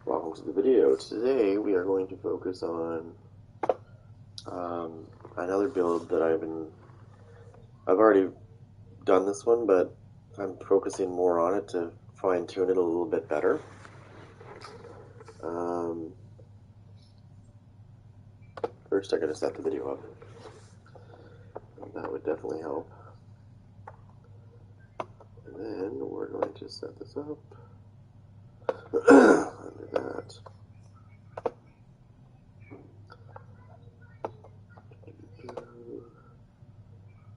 Welcome to the video. Today we are going to focus on another build that I've already done this one, but I'm focusing more on it to fine-tune it a little bit better. First I gotta set the video up. That would definitely help. And then we're going to set this up under that.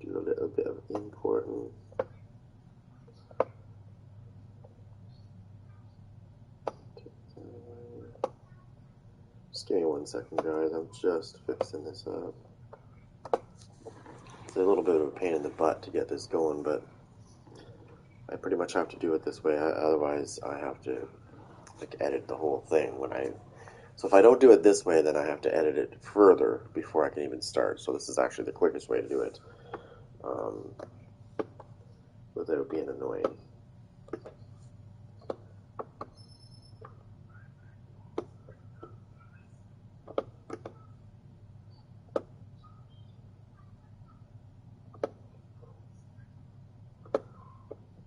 Do a little bit of importing. Just give me 1 second, guys. I'm just fixing this up. It's a little bit of a pain in the butt to get this going, but I pretty much have to do it this way. Otherwise, I have to edit the whole thing So if I don't do it this way, then I have to edit it further before I can even start. So this is actually the quickest way to do it, without being annoying.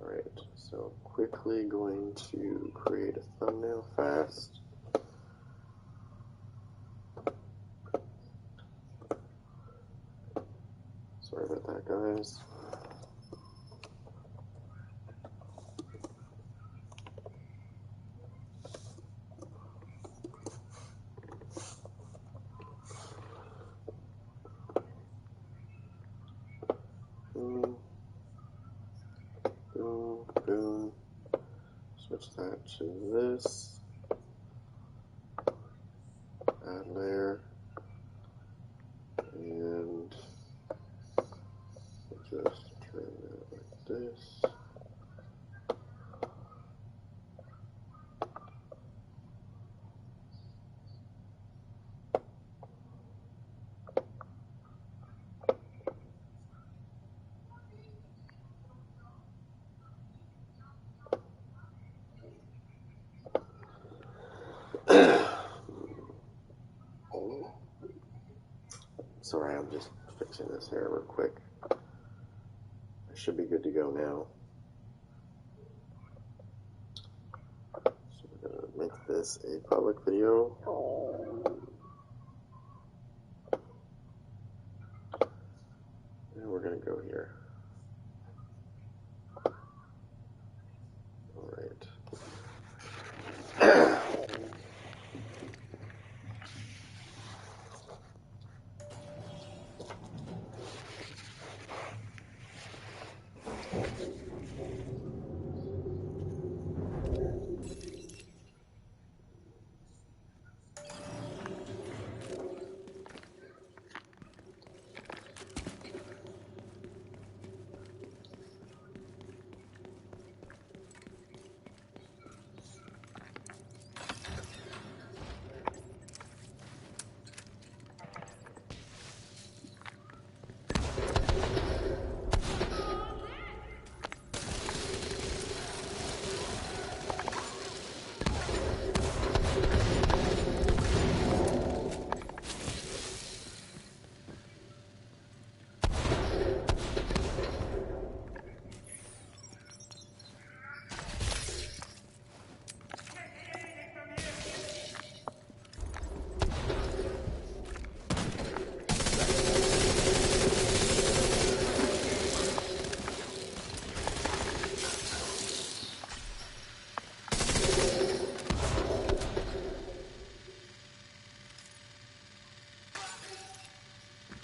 Alright, so quickly going to create a thumbnail fast. Sorry about that, guys. Boom, boom, boom. Switch that to this. Add layer. And just turn that like this. Sorry, I'm just fixing this here real quick. I should be good to go now. So we're going to make this a public video. And we're going to go here. Alright.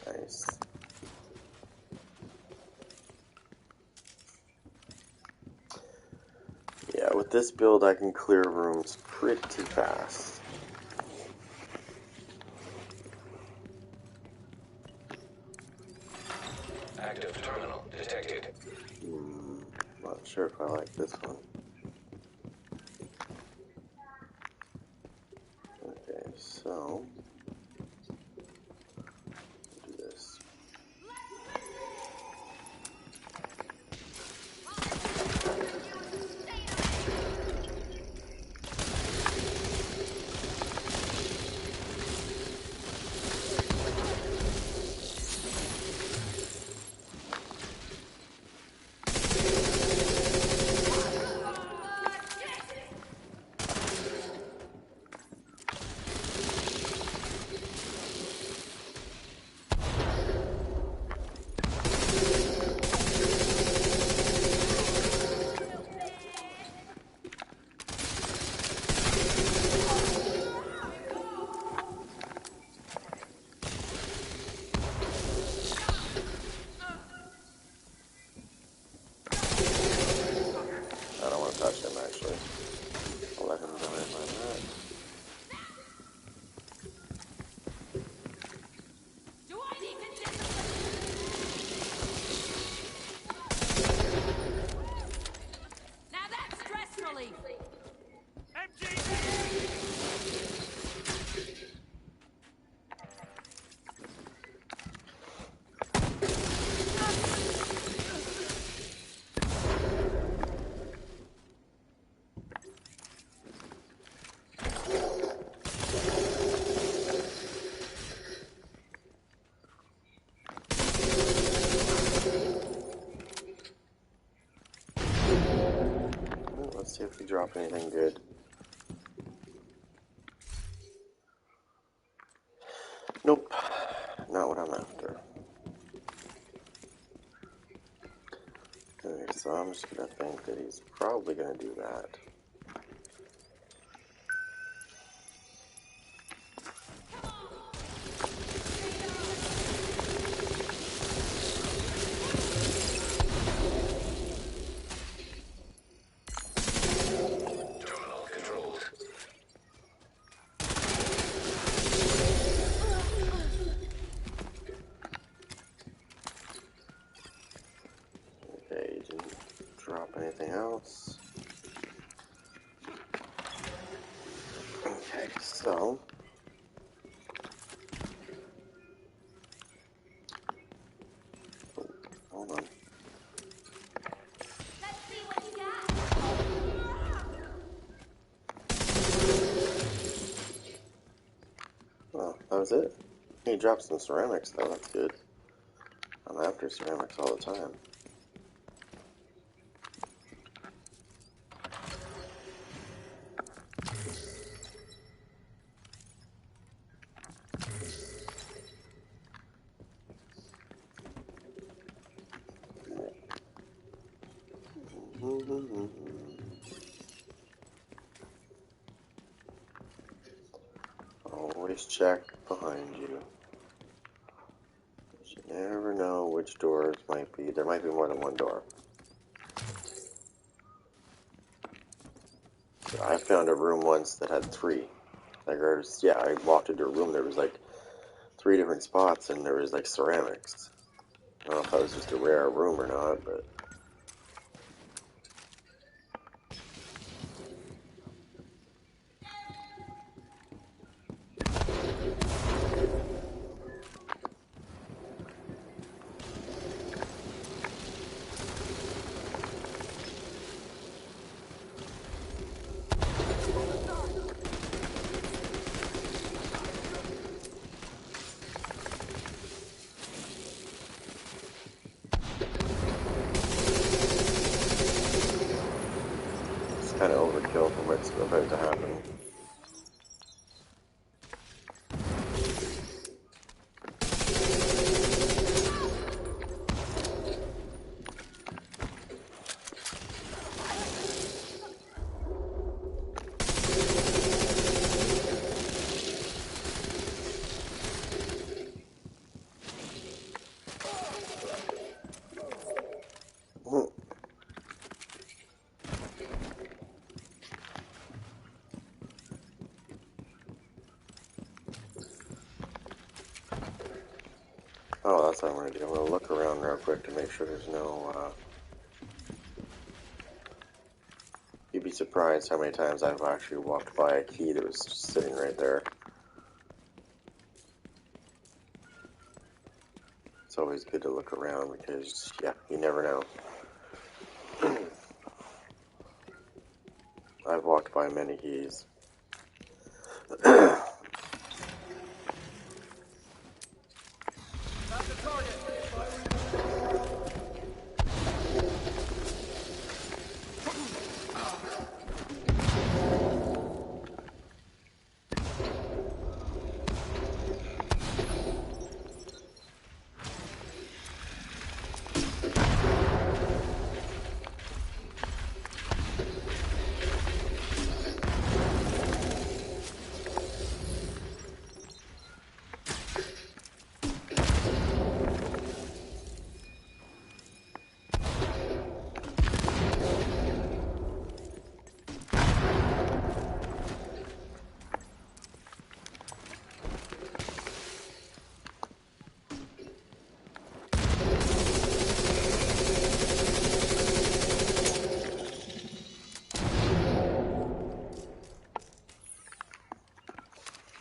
Nice. Yeah, with this build I can clear rooms pretty fast. Active terminal detected. Not sure if I like this one. Okay, so do this. touch him, actually. I'll let him die by that. Let's see if we drop anything good. Nope, not what I'm after. Okay, so I'm just gonna think that he's probably gonna do that. Okay, he didn't drop anything else. Okay, so hold on. Let's see what you got. Oh, that was it. He dropped some ceramics though, that's good. I'm after ceramics all the time. Always check behind you. You never know which doors might be. There might be more than one door. So I found a room once that had three. Like there's, yeah, I walked into a room, there was like 3 different spots and there was like ceramics. I don't know if that was just a rare room or not, but it's kind of overkill for what's about to happen. Oh, that's what I'm going to do. I'm going to look around real quick to make sure there's no, you'd be surprised how many times I've actually walked by a key that was just sitting right there. It's always good to look around because, yeah, you never know. I've walked by many keys.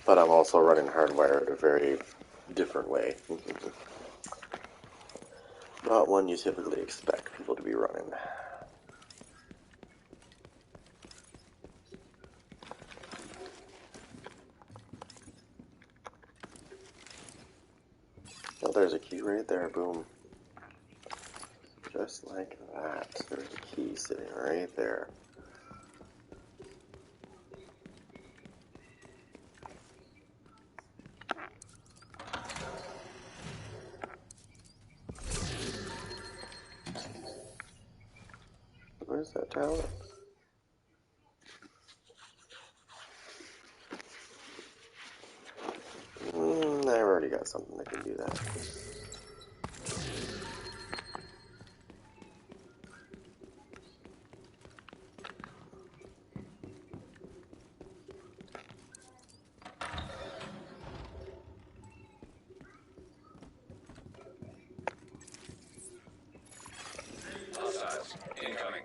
But I'm also running hardwired a very different way. Not one you typically expect people to be running. Oh, there's a key right there, boom. Just like that. There's a key sitting right there. Where's that tower? I've already got something that can do that. Hostiles incoming.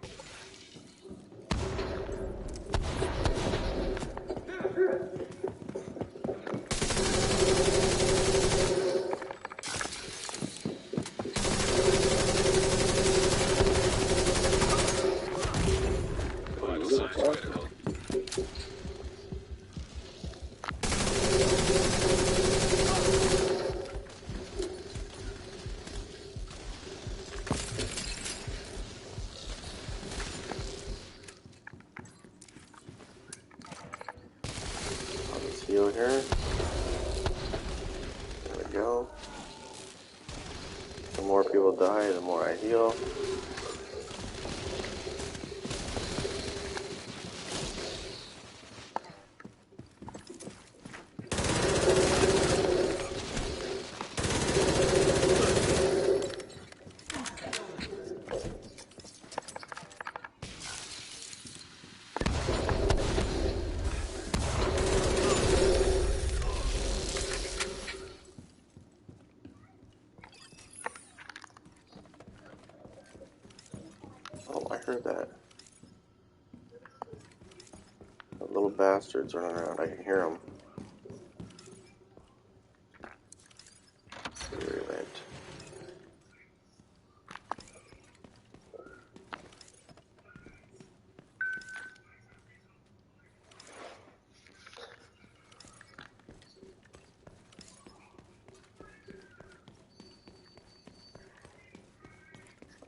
Vital signs critical. I'll just heal here. There we go. The more people die, the more I heal. Oh, I heard that. The little bastards running around. I can hear them. Virulent.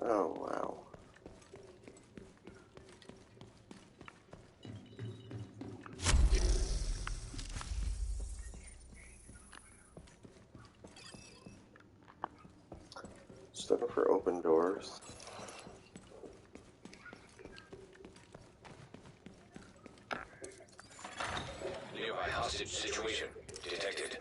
Oh, wow. Just looking for open doors. Nearby hostage situation detected.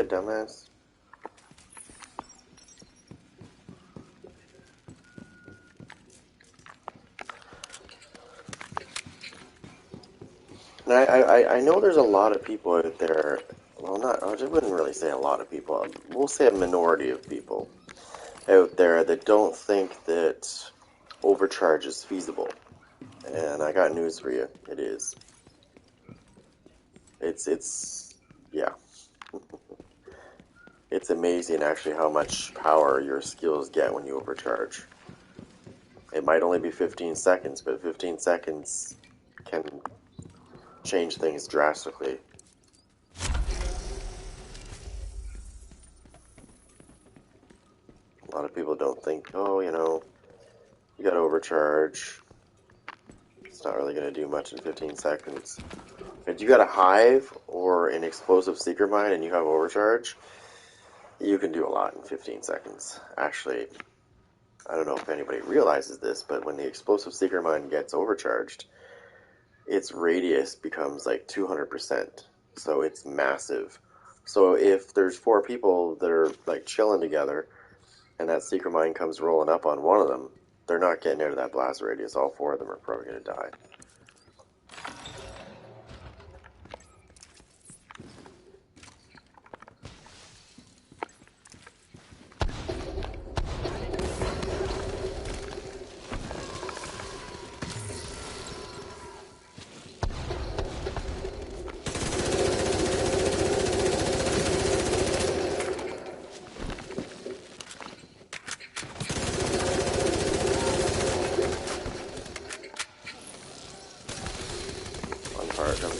dumbass. And I know there's a lot of people out there, well, not, I wouldn't really say a lot of people, we'll say a minority of people out there that don't think that overcharge is feasible. And I got news for you. It is. Yeah. It's amazing actually how much power your skills get when you overcharge. It might only be 15 seconds, but 15 seconds can change things drastically. A lot of people don't think, oh, you gotta overcharge. It's not really gonna do much in 15 seconds. If you got a hive or an explosive secret mine and you have overcharge, you can do a lot in 15 seconds. Actually, I don't know if anybody realizes this, but when the explosive secret mine gets overcharged, its radius becomes like 200%. So it's massive. So if there's 4 people that are like chilling together and that secret mine comes rolling up on one of them, they're not getting out of that blast radius. All 4 of them are probably going to die.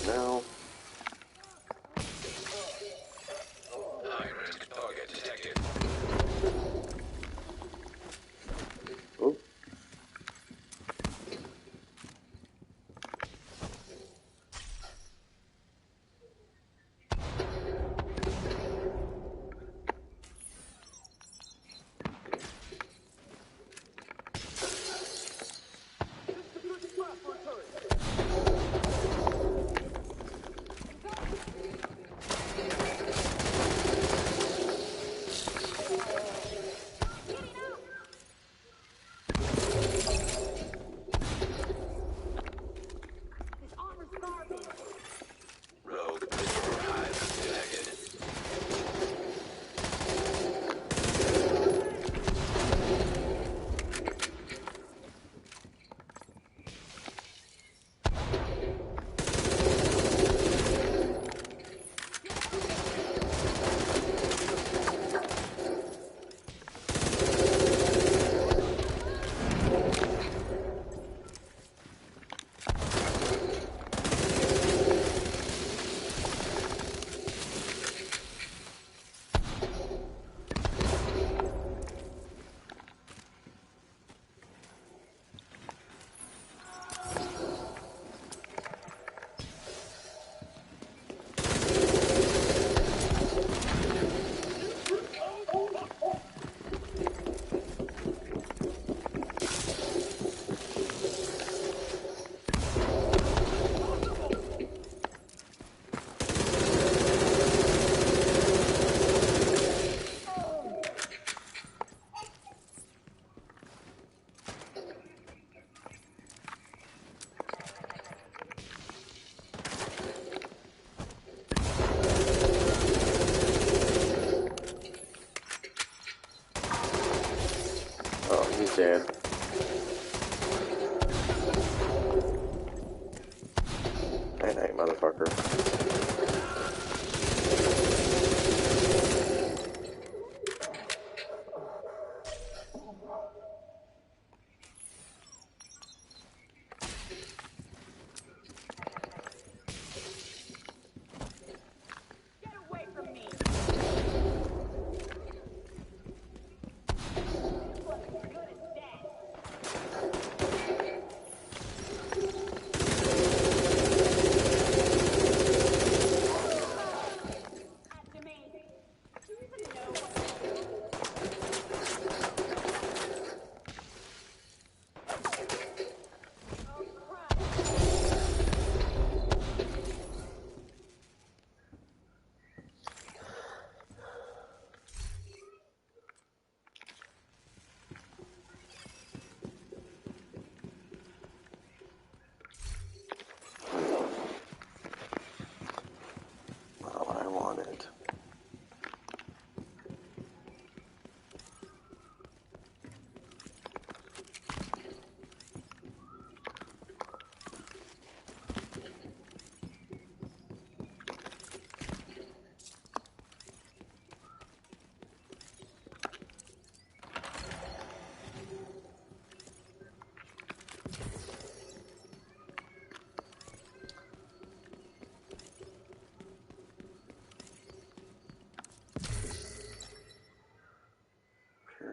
Now. High-risk target detected. Oop. Rogue visitor hive detected. Oh, he's dead. Night night, motherfucker.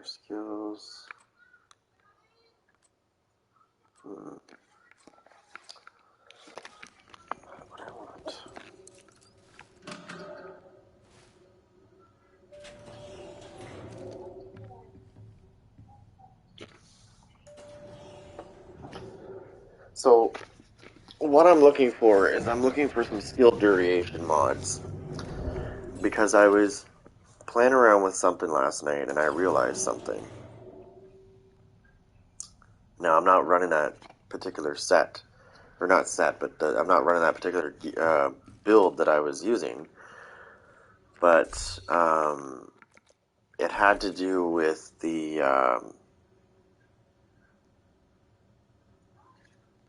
Other skills. What I want. So, what I'm looking for is I'm looking for some skill duration mods. Because I was playing around with something last night and I realized something. Now, I'm not running that particular set. Or not set, but I'm not running that particular build that I was using. But it had to do with the...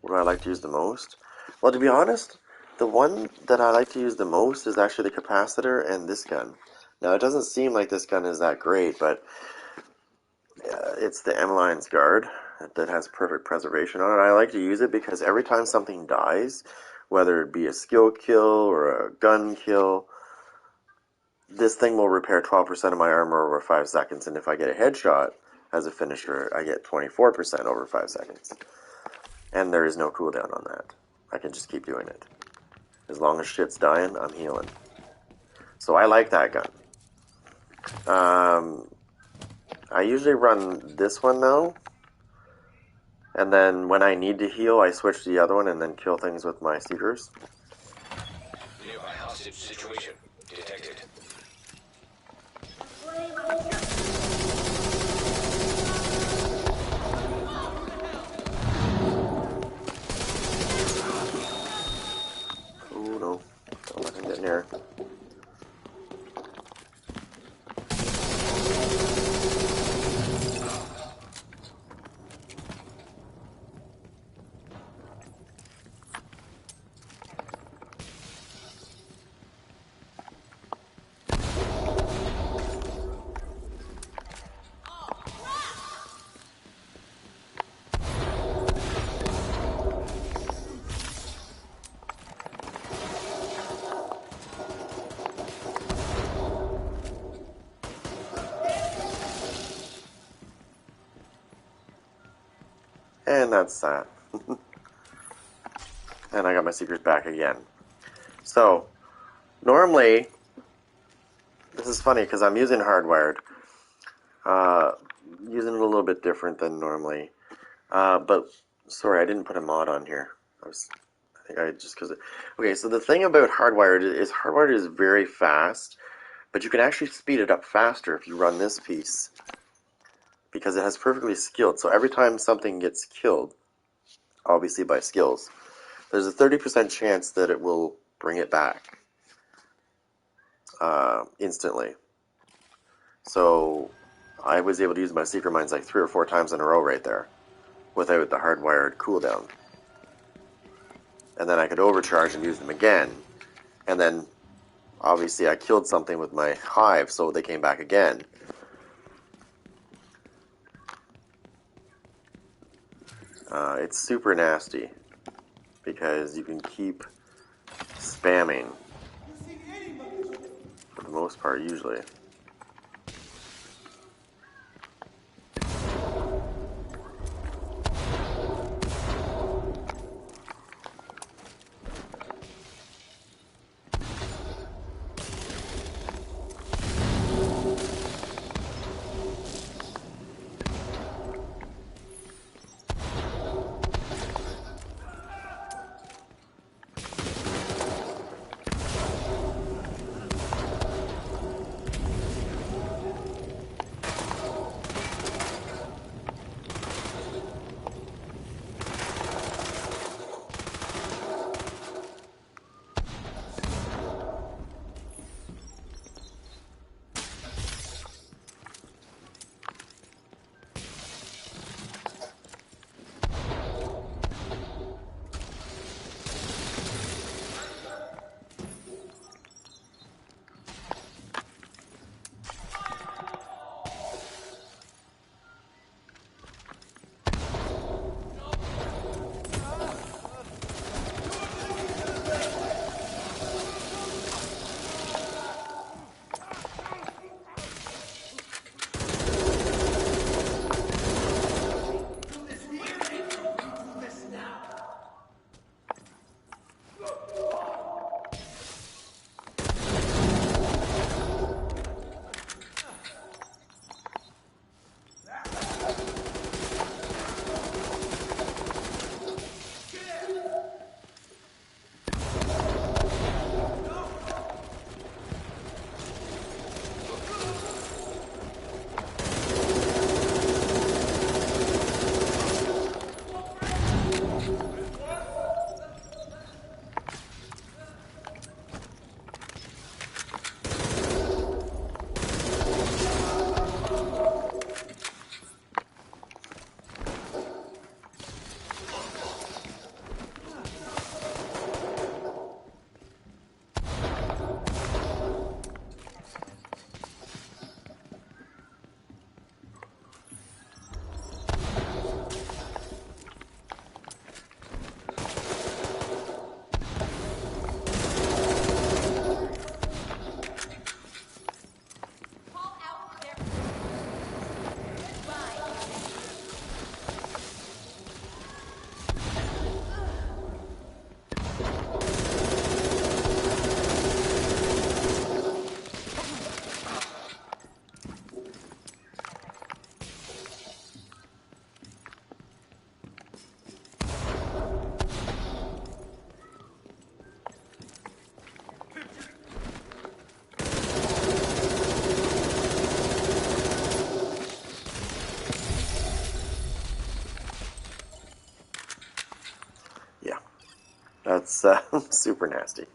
what do I like to use the most? Well, to be honest, the one that I like to use the most is actually the capacitor and this gun. Now, it doesn't seem like this gun is that great, but it's the M-Line's Guard that has perfect preservation on it. I like to use it because every time something dies, whether it be a skill kill or a gun kill, this thing will repair 12% of my armor over 5 seconds, and if I get a headshot as a finisher, I get 24% over 5 seconds. And there is no cooldown on that. I can just keep doing it. As long as shit's dying, I'm healing. So I like that gun. I usually run this one though, and then when I need to heal, I switch to the other one and then kill things with my seekers. Nearby hostage situation detected. Oh no, don't let him get near. And that's that. And I got my seekers back again. So, normally, this is funny because I'm using hardwired. Using it a little bit different than normally. But, sorry, I didn't put a mod on here. I think I just because... Okay, so the thing about hardwired is very fast, but you can actually speed it up faster if you run this piece. Because it has perfectly skilled. So every time something gets killed, obviously by skills, there's a 30% chance that it will bring it back instantly. So I was able to use my secret mines like 3 or 4 times in a row right there without the hardwired cooldown. And then I could overcharge and use them again. And then obviously I killed something with my hive, so they came back again. It's super nasty because you can keep spamming for the most part usually. It's super nasty.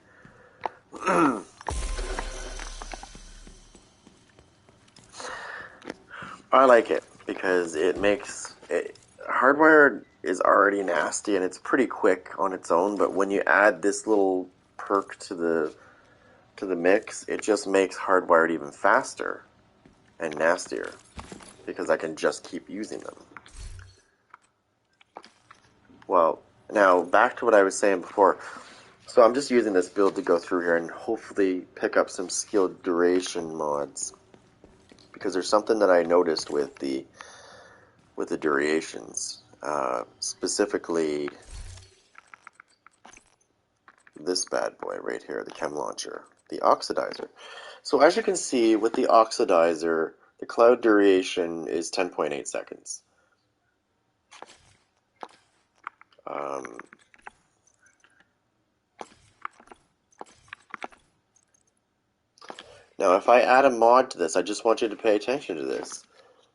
I like it because it makes it, hardwired is already nasty and it's pretty quick on its own, but when you add this little perk to the mix, it just makes hardwired even faster and nastier because I can just keep using them. Well, now back to what I was saying before. So I'm just using this build to go through here and hopefully pick up some skilled duration mods, because there's something that I noticed with the durations, specifically this bad boy right here, the Chem Launcher, the oxidizer. So as you can see with the oxidizer, the cloud duration is 10.8 seconds. Now if I add a mod to this, I just want you to pay attention to this.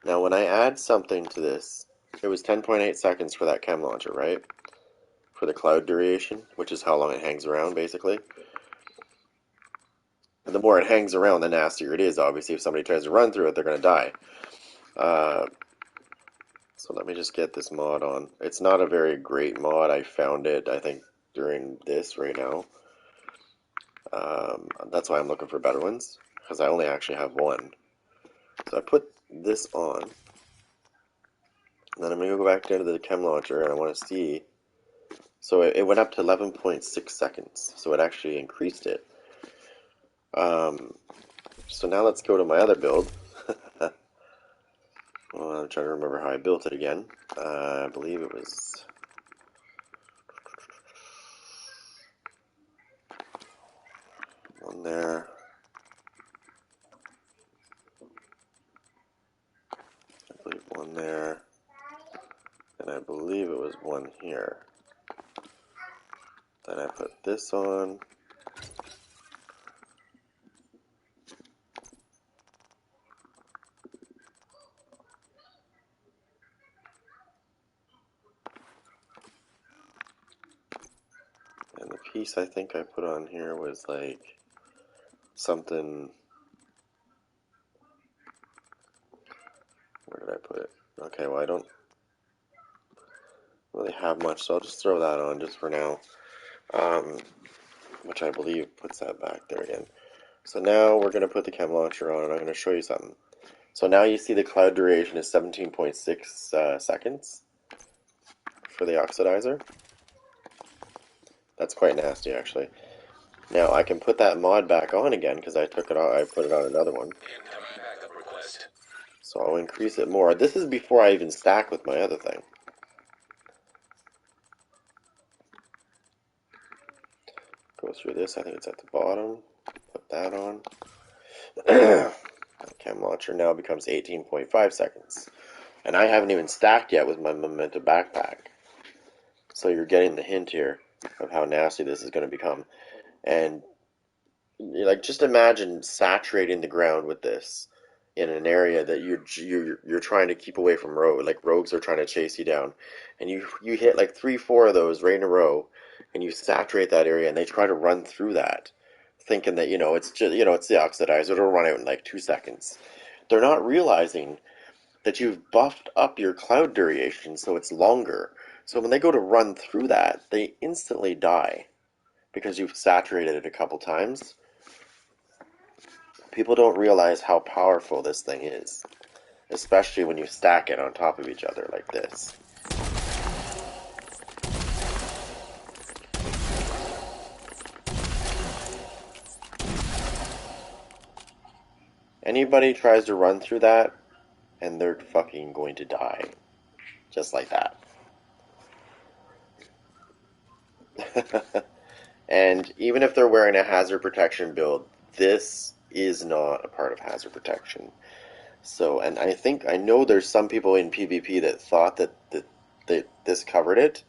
Now when I add something to this, it was 10.8 seconds for that Chem Launcher, right? For the cloud duration, which is how long it hangs around, basically. And the more it hangs around, the nastier it is, obviously. If somebody tries to run through it, they're going to die. So let me just get this mod on. It's not a very great mod. I found it, I think, during this right now. That's why I'm looking for better ones, because I only actually have one. So I put this on. And then I'm going to go back down to the Chem Launcher, and I want to see. So it went up to 11.6 seconds, so it actually increased it. So now let's go to my other build. Well, I'm trying to remember how I built it again. I believe it was one there. I believe one there. And I believe it was one here. Then I put this on. And the piece I think I put on here was like something. Where did I put it? Okay, well I don't really have much, so I'll just throw that on just for now. Which I believe puts that back there again. So now we're going to put the Chem Launcher on, and I'm going to show you something. So now you see the cloud duration is 17.6 seconds for the oxidizer. That's quite nasty, actually. Now I can put that mod back on again because I took it out. I put it on another one. So I'll increase it more. This is before I even stack with my other thing. Go through this. I think it's at the bottom. Put that on. The Chem Launcher now becomes 18.5 seconds. And I haven't even stacked yet with my Memento backpack. So you're getting the hint here of how nasty this is going to become. And like, just imagine saturating the ground with this in an area that you're trying to keep away from rogue. Like rogues are trying to chase you down, and you hit like 3-4 of those right in a row, and you saturate that area, and they try to run through that, thinking that it's just it's the oxidizer. It'll run out in like 2 seconds. They're not realizing that you've buffed up your cloud duration so it's longer. So when they go to run through that, they instantly die because you've saturated it a couple times. People don't realize how powerful this thing is, especially when you stack it on top of each other like this. Anybody tries to run through that, and they're fucking going to die. Just like that. And even if they're wearing a hazard protection build, this is not a part of hazard protection. So, and I know there's some people in PvP that thought that this covered it.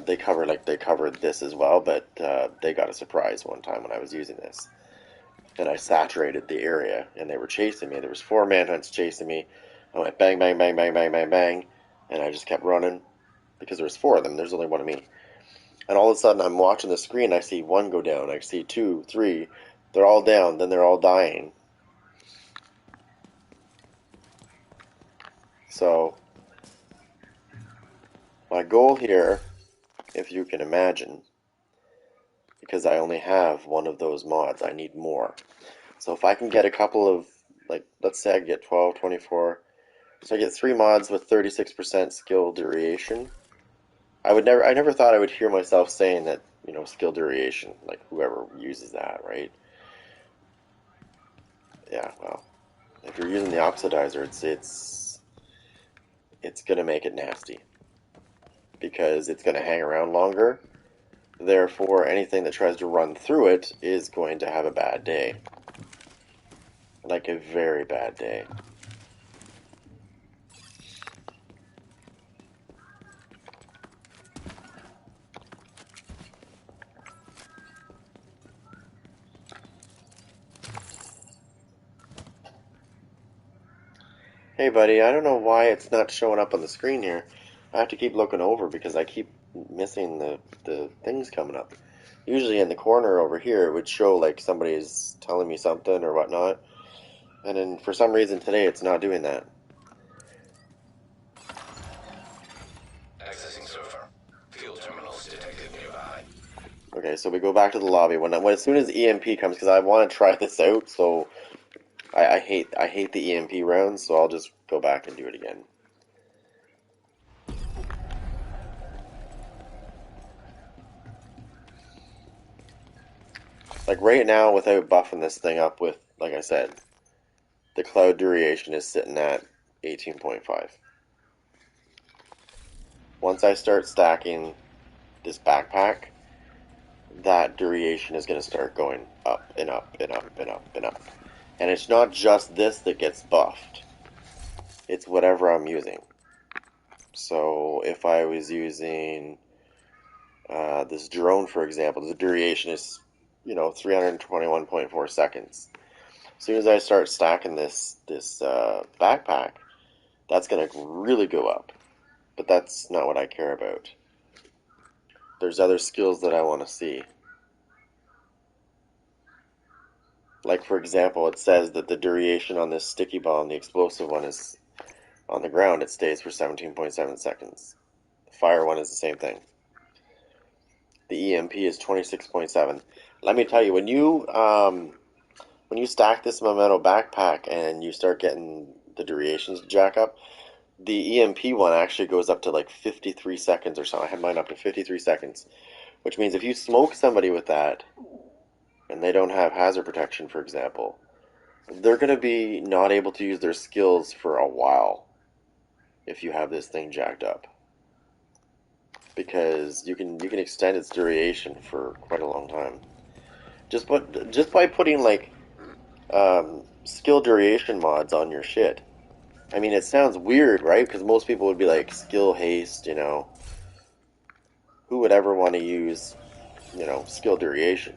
They covered this as well, but they got a surprise one time when I was using this. And I saturated the area, and they were chasing me. There was 4 manhunts chasing me. I went bang, bang, bang, bang, bang, bang, bang, and I just kept running because there was 4 of them. There's only one of me. And all of a sudden I'm watching the screen, I see one go down, I see two, three, they're all down, then they're all dying. So, my goal here, if you can imagine, because I only have one of those mods, I need more. So if I can get a couple of, like, let's say I get 12, 24, so I get 3 mods with 36% skill duration. I never thought I would hear myself saying that, you know, skill duration, like whoever uses that, right? Yeah, well, if you're using the oxidizer, it's gonna make it nasty because it's gonna hang around longer. Therefore, anything that tries to run through it is going to have a bad day, like a very bad day. Hey buddy, I don't know why it's not showing up on the screen here. I have to keep looking over because I keep missing the things coming up. Usually in the corner over here it would show like somebody's telling me something or whatnot. And then for some reason today it's not doing that. Accessing server. Field terminals detected nearby. Okay, so we go back to the lobby as soon as EMP comes, because I want to try this out, so I hate the EMP rounds, so I'll just go back and do it again. Like right now, without buffing this thing up with, like I said, the cloud duration is sitting at 18.5. Once I start stacking this backpack, that duration is going to start going up and up and up and up and up. And it's not just this that gets buffed. It's whatever I'm using. So if I was using this drone, for example, the duration is, 321.4 seconds. As soon as I start stacking this backpack, that's going to really go up. But that's not what I care about. There's other skills that I want to see. Like, for example, it says that the duration on this sticky bomb, the explosive one, is on the ground, it stays for 17.7 seconds. The fire one is the same thing. The EMP is 26.7. Let me tell you, when you stack this Memento backpack and you start getting the durations jack up, the EMP one actually goes up to like 53 seconds or so. I had mine up to 53 seconds, which means if you smoke somebody with that and they don't have hazard protection, for example, they're going to be not able to use their skills for a while if you have this thing jacked up, because you can extend its duration for quite a long time just by putting like skill duration mods on your shit. I mean, it sounds weird, right? Because most people would be like skill haste, who would ever want to use skill duration?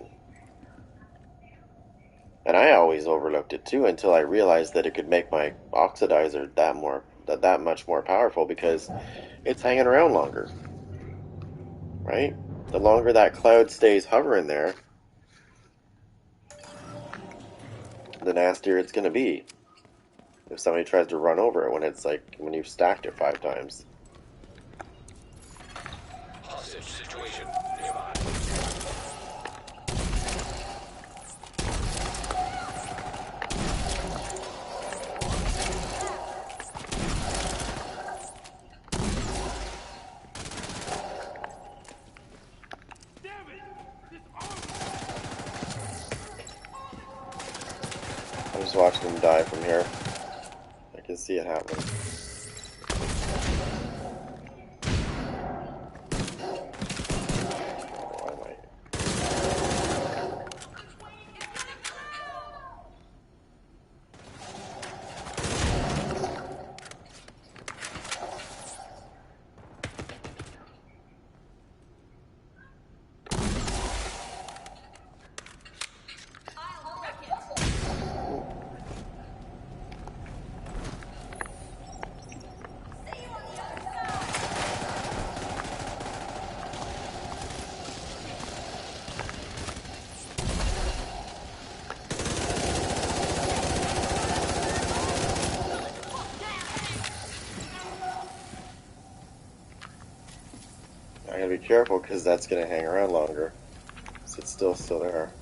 And I always overlooked it too until I realized that it could make my oxidizer that much more powerful because it's hanging around longer, right? The longer that cloud stays hovering there, the nastier it's going to be if somebody tries to run over it when you've stacked it 5 times. Hostage situation nearby. I'm just watching them die from here. I can see it happening. Oh, I might. gotta be careful because that's gonna hang around longer. So it's still there.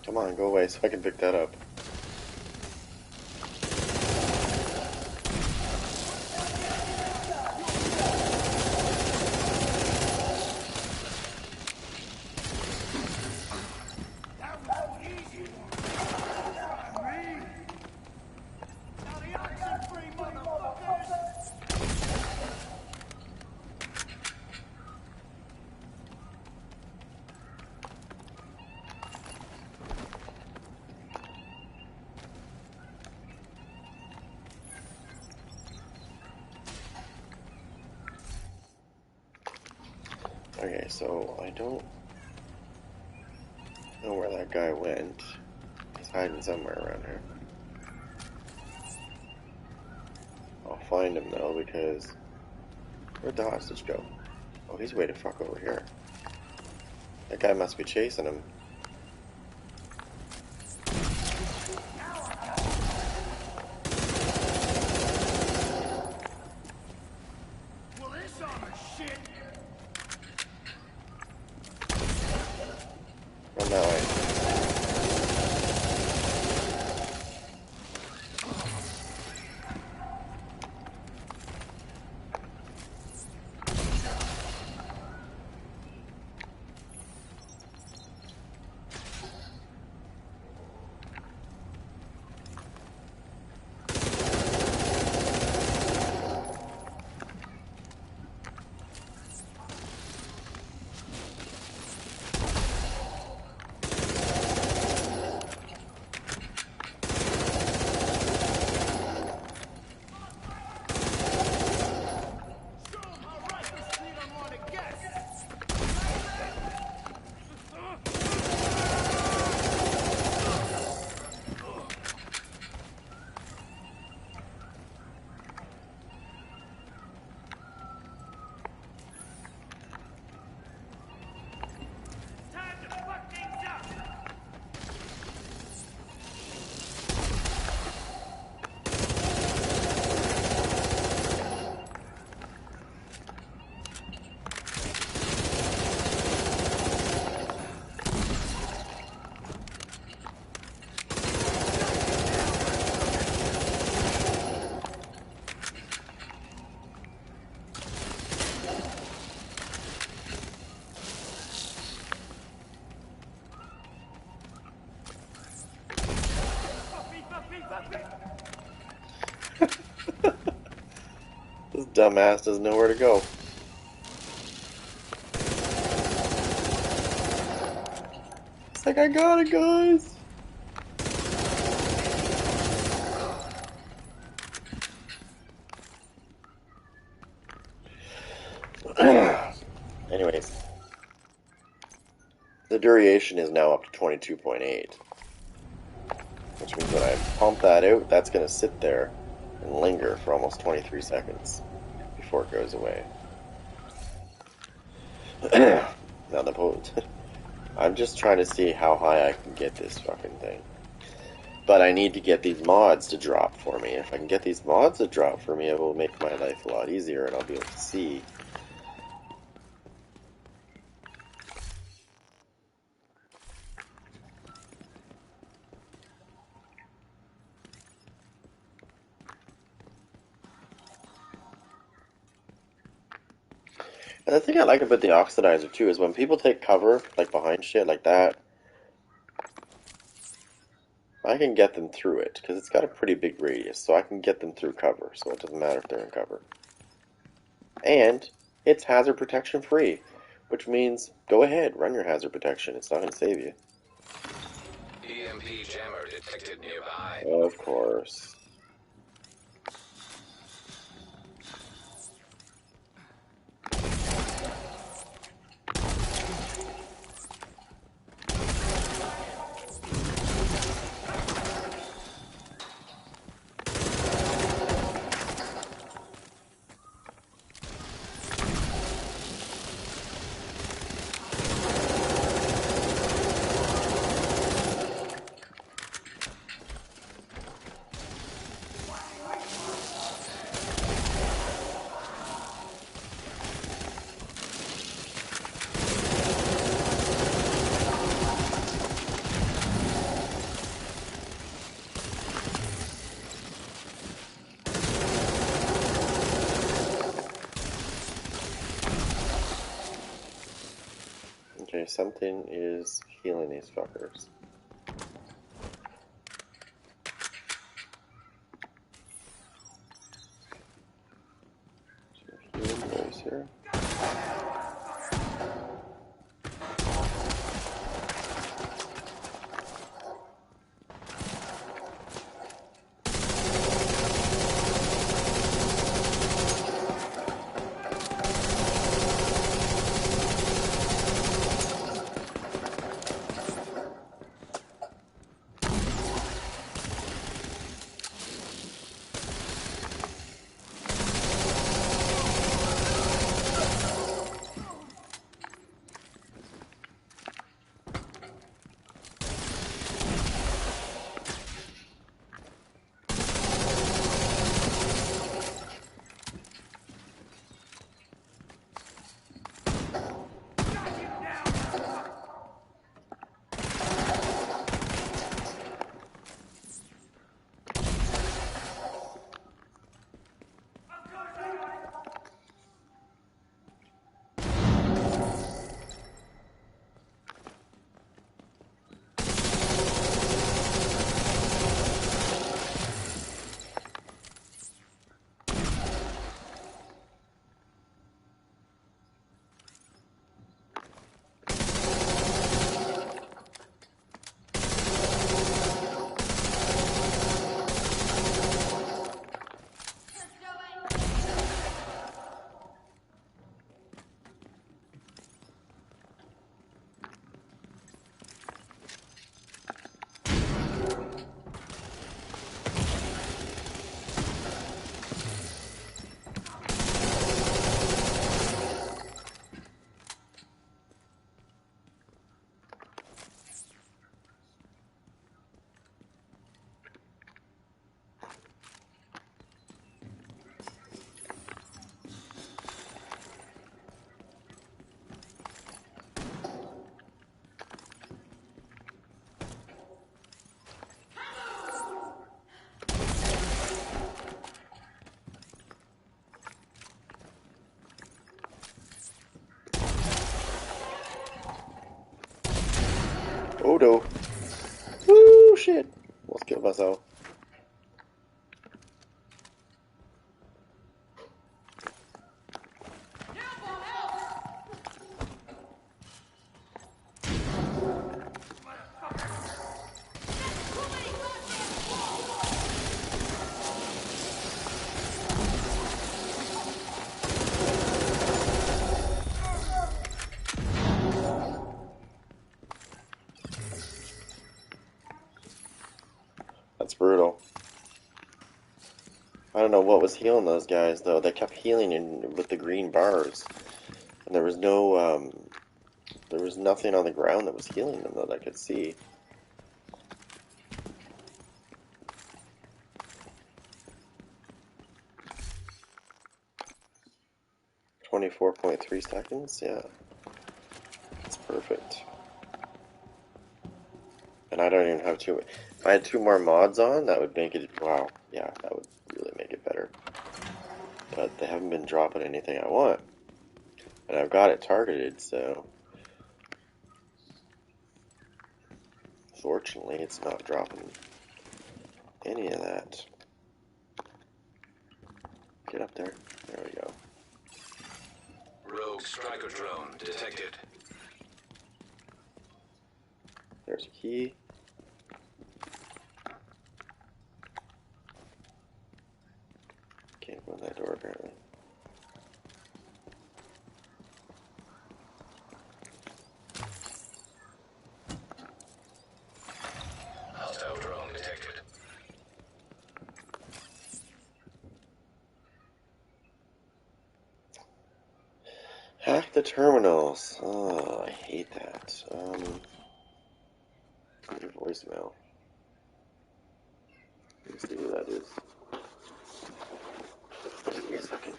Come on, go away so I can pick that up. Okay, so I don't know where that guy went. He's hiding somewhere around here. I'll find him though, because where'd the hostage go? Oh, he's way the fuck over here. That guy must be chasing him. Run that way. This dumbass doesn't know where to go. It's like, I got it, guys! Anyways. The duration is now up to 22.8. Which means when I pump that out, that's going to sit there and linger for almost 23 seconds before it goes away. Now the point. I'm just trying to see how high I can get this fucking thing. But I need to get these mods to drop for me. If I can get these mods to drop for me, it will make my life a lot easier and I'll be able to see. And the thing I like about the oxidizer too is when people take cover, like behind shit like that, I can get them through it, because it's got a pretty big radius, so I can get them through cover, so it doesn't matter if they're in cover. And it's hazard protection free, which means go ahead, run your hazard protection, it's not going to save you. EMP jammer detected nearby. Of course. something is healing these fuckers. Healing boys here. Oh no. Woo, shit. Almost killed myself. That's brutal. I don't know what was healing those guys though. They kept healing with the green bars, and there was nothing on the ground that was healing them that I could see. 24.3 seconds. Yeah, that's perfect. And I don't even have two. If I had 2 more mods on, that would make it. Wow. Yeah, that would really make it better. But they haven't been dropping anything I want. And I've got it targeted, so fortunately it's not dropping any of that. Get up there. There we go. Rogue striker drone detected. There's a key. Can't go in that door apparently. Hostile drone detected. Hack the terminals. Oh, I hate that. Your voicemail. Let's see who that is. Give me a second.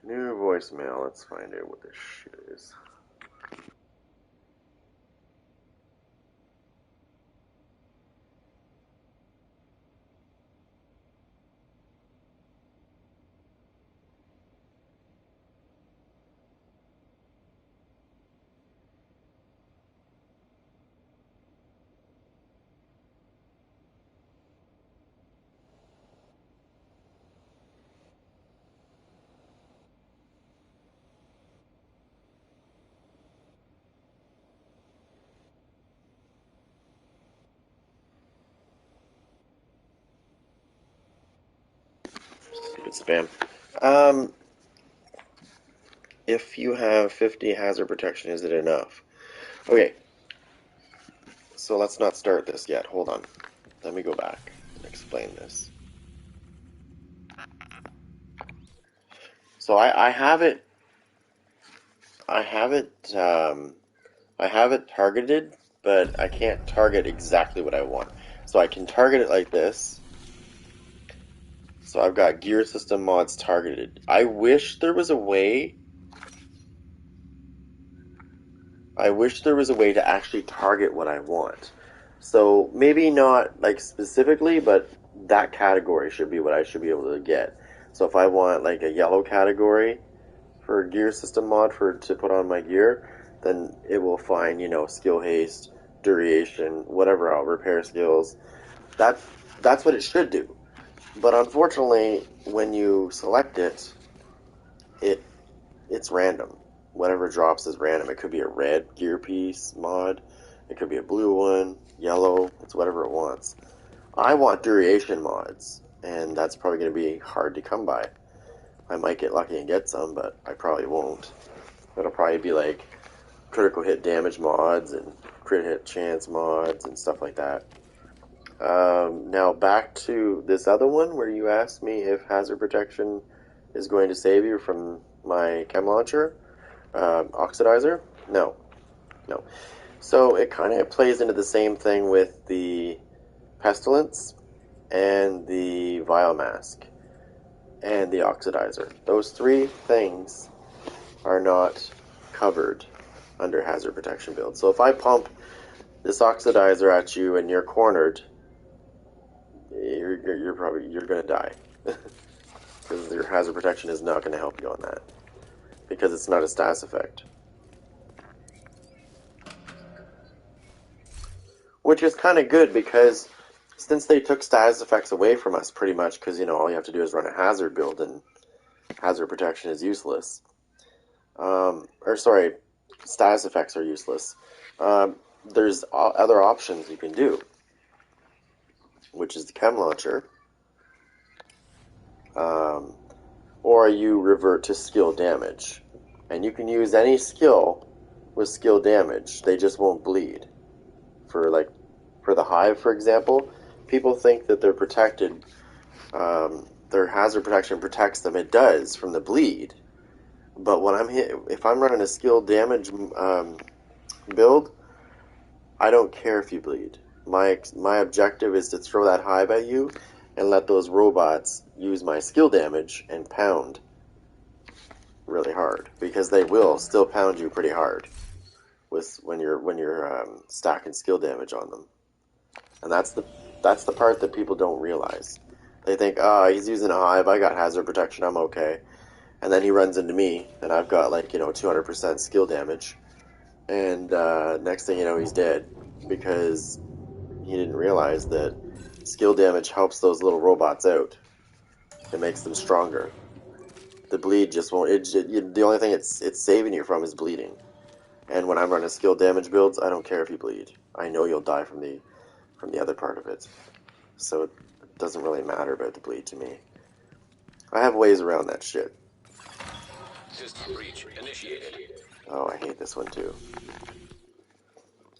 New voicemail. Let's find out what this shit is. stupid spam. Um, if you have 50 hazard protection, is it enough? Okay, so let's not start this yet. Hold on. Let me go back and explain this. So I have it. I have it. I have it targeted, but I can't target exactly what I want. So I can target it like this. So I've got gear system mods targeted. I wish there was a way. I wish there was a way to actually target what I want. So maybe not like specifically, but that category should be what I should be able to get. So if I want like a yellow category for gear system mod to put on my gear, then it will find, skill haste, duration, whatever else, repair skills. That's what it should do. But unfortunately, when you select it, it's random. Whatever drops is random. It could be a red gear piece mod. It could be a blue one, yellow. It's whatever it wants. I want duration mods, and that's probably going to be hard to come by. I might get lucky and get some, but I probably won't. It'll probably be like critical hit damage mods and crit hit chance mods and stuff like that. Now back to this other one where you asked me if hazard protection is going to save you from my Chem Launcher oxidizer. No. So it kind of plays into the same thing with the pestilence and the vial mask and the oxidizer. Those three things are not covered under hazard protection build. So if I pump this oxidizer at you and you're cornered, you're gonna die because your hazard protection is not going to help you on that because it's not a status effect. Which is kind of good because since they took status effects away from us pretty much, because all you have to do is run a hazard build and hazard protection is useless. Status effects are useless. There's other options you can do, which is the Chem Launcher, or you revert to skill damage, and you can use any skill with skill damage. They just won't bleed. For the hive, for example, people think that they're protected. Their hazard protection protects them. It does from the bleed. But when if I'm running a skill damage build, I don't care if you bleed. My objective is to throw that hive at you and let those robots use my skill damage and pound really hard, because they will still pound you pretty hard when you're stacking skill damage on them. And that's the part that people don't realize. They think, he's using a hive, I got hazard protection, I'm okay. And then he runs into me, and I've got 200% skill damage. And next thing you know, he's dead, because he didn't realize that skill damage helps those little robots out. It makes them stronger. The bleed just won't. The only thing it's saving you from is bleeding. And when I'm running skill damage builds, I don't care if you bleed. I know you'll die from the other part of it. So it doesn't really matter about the bleed to me. I have ways around that shit. System breach initiated. Oh, I hate this one too.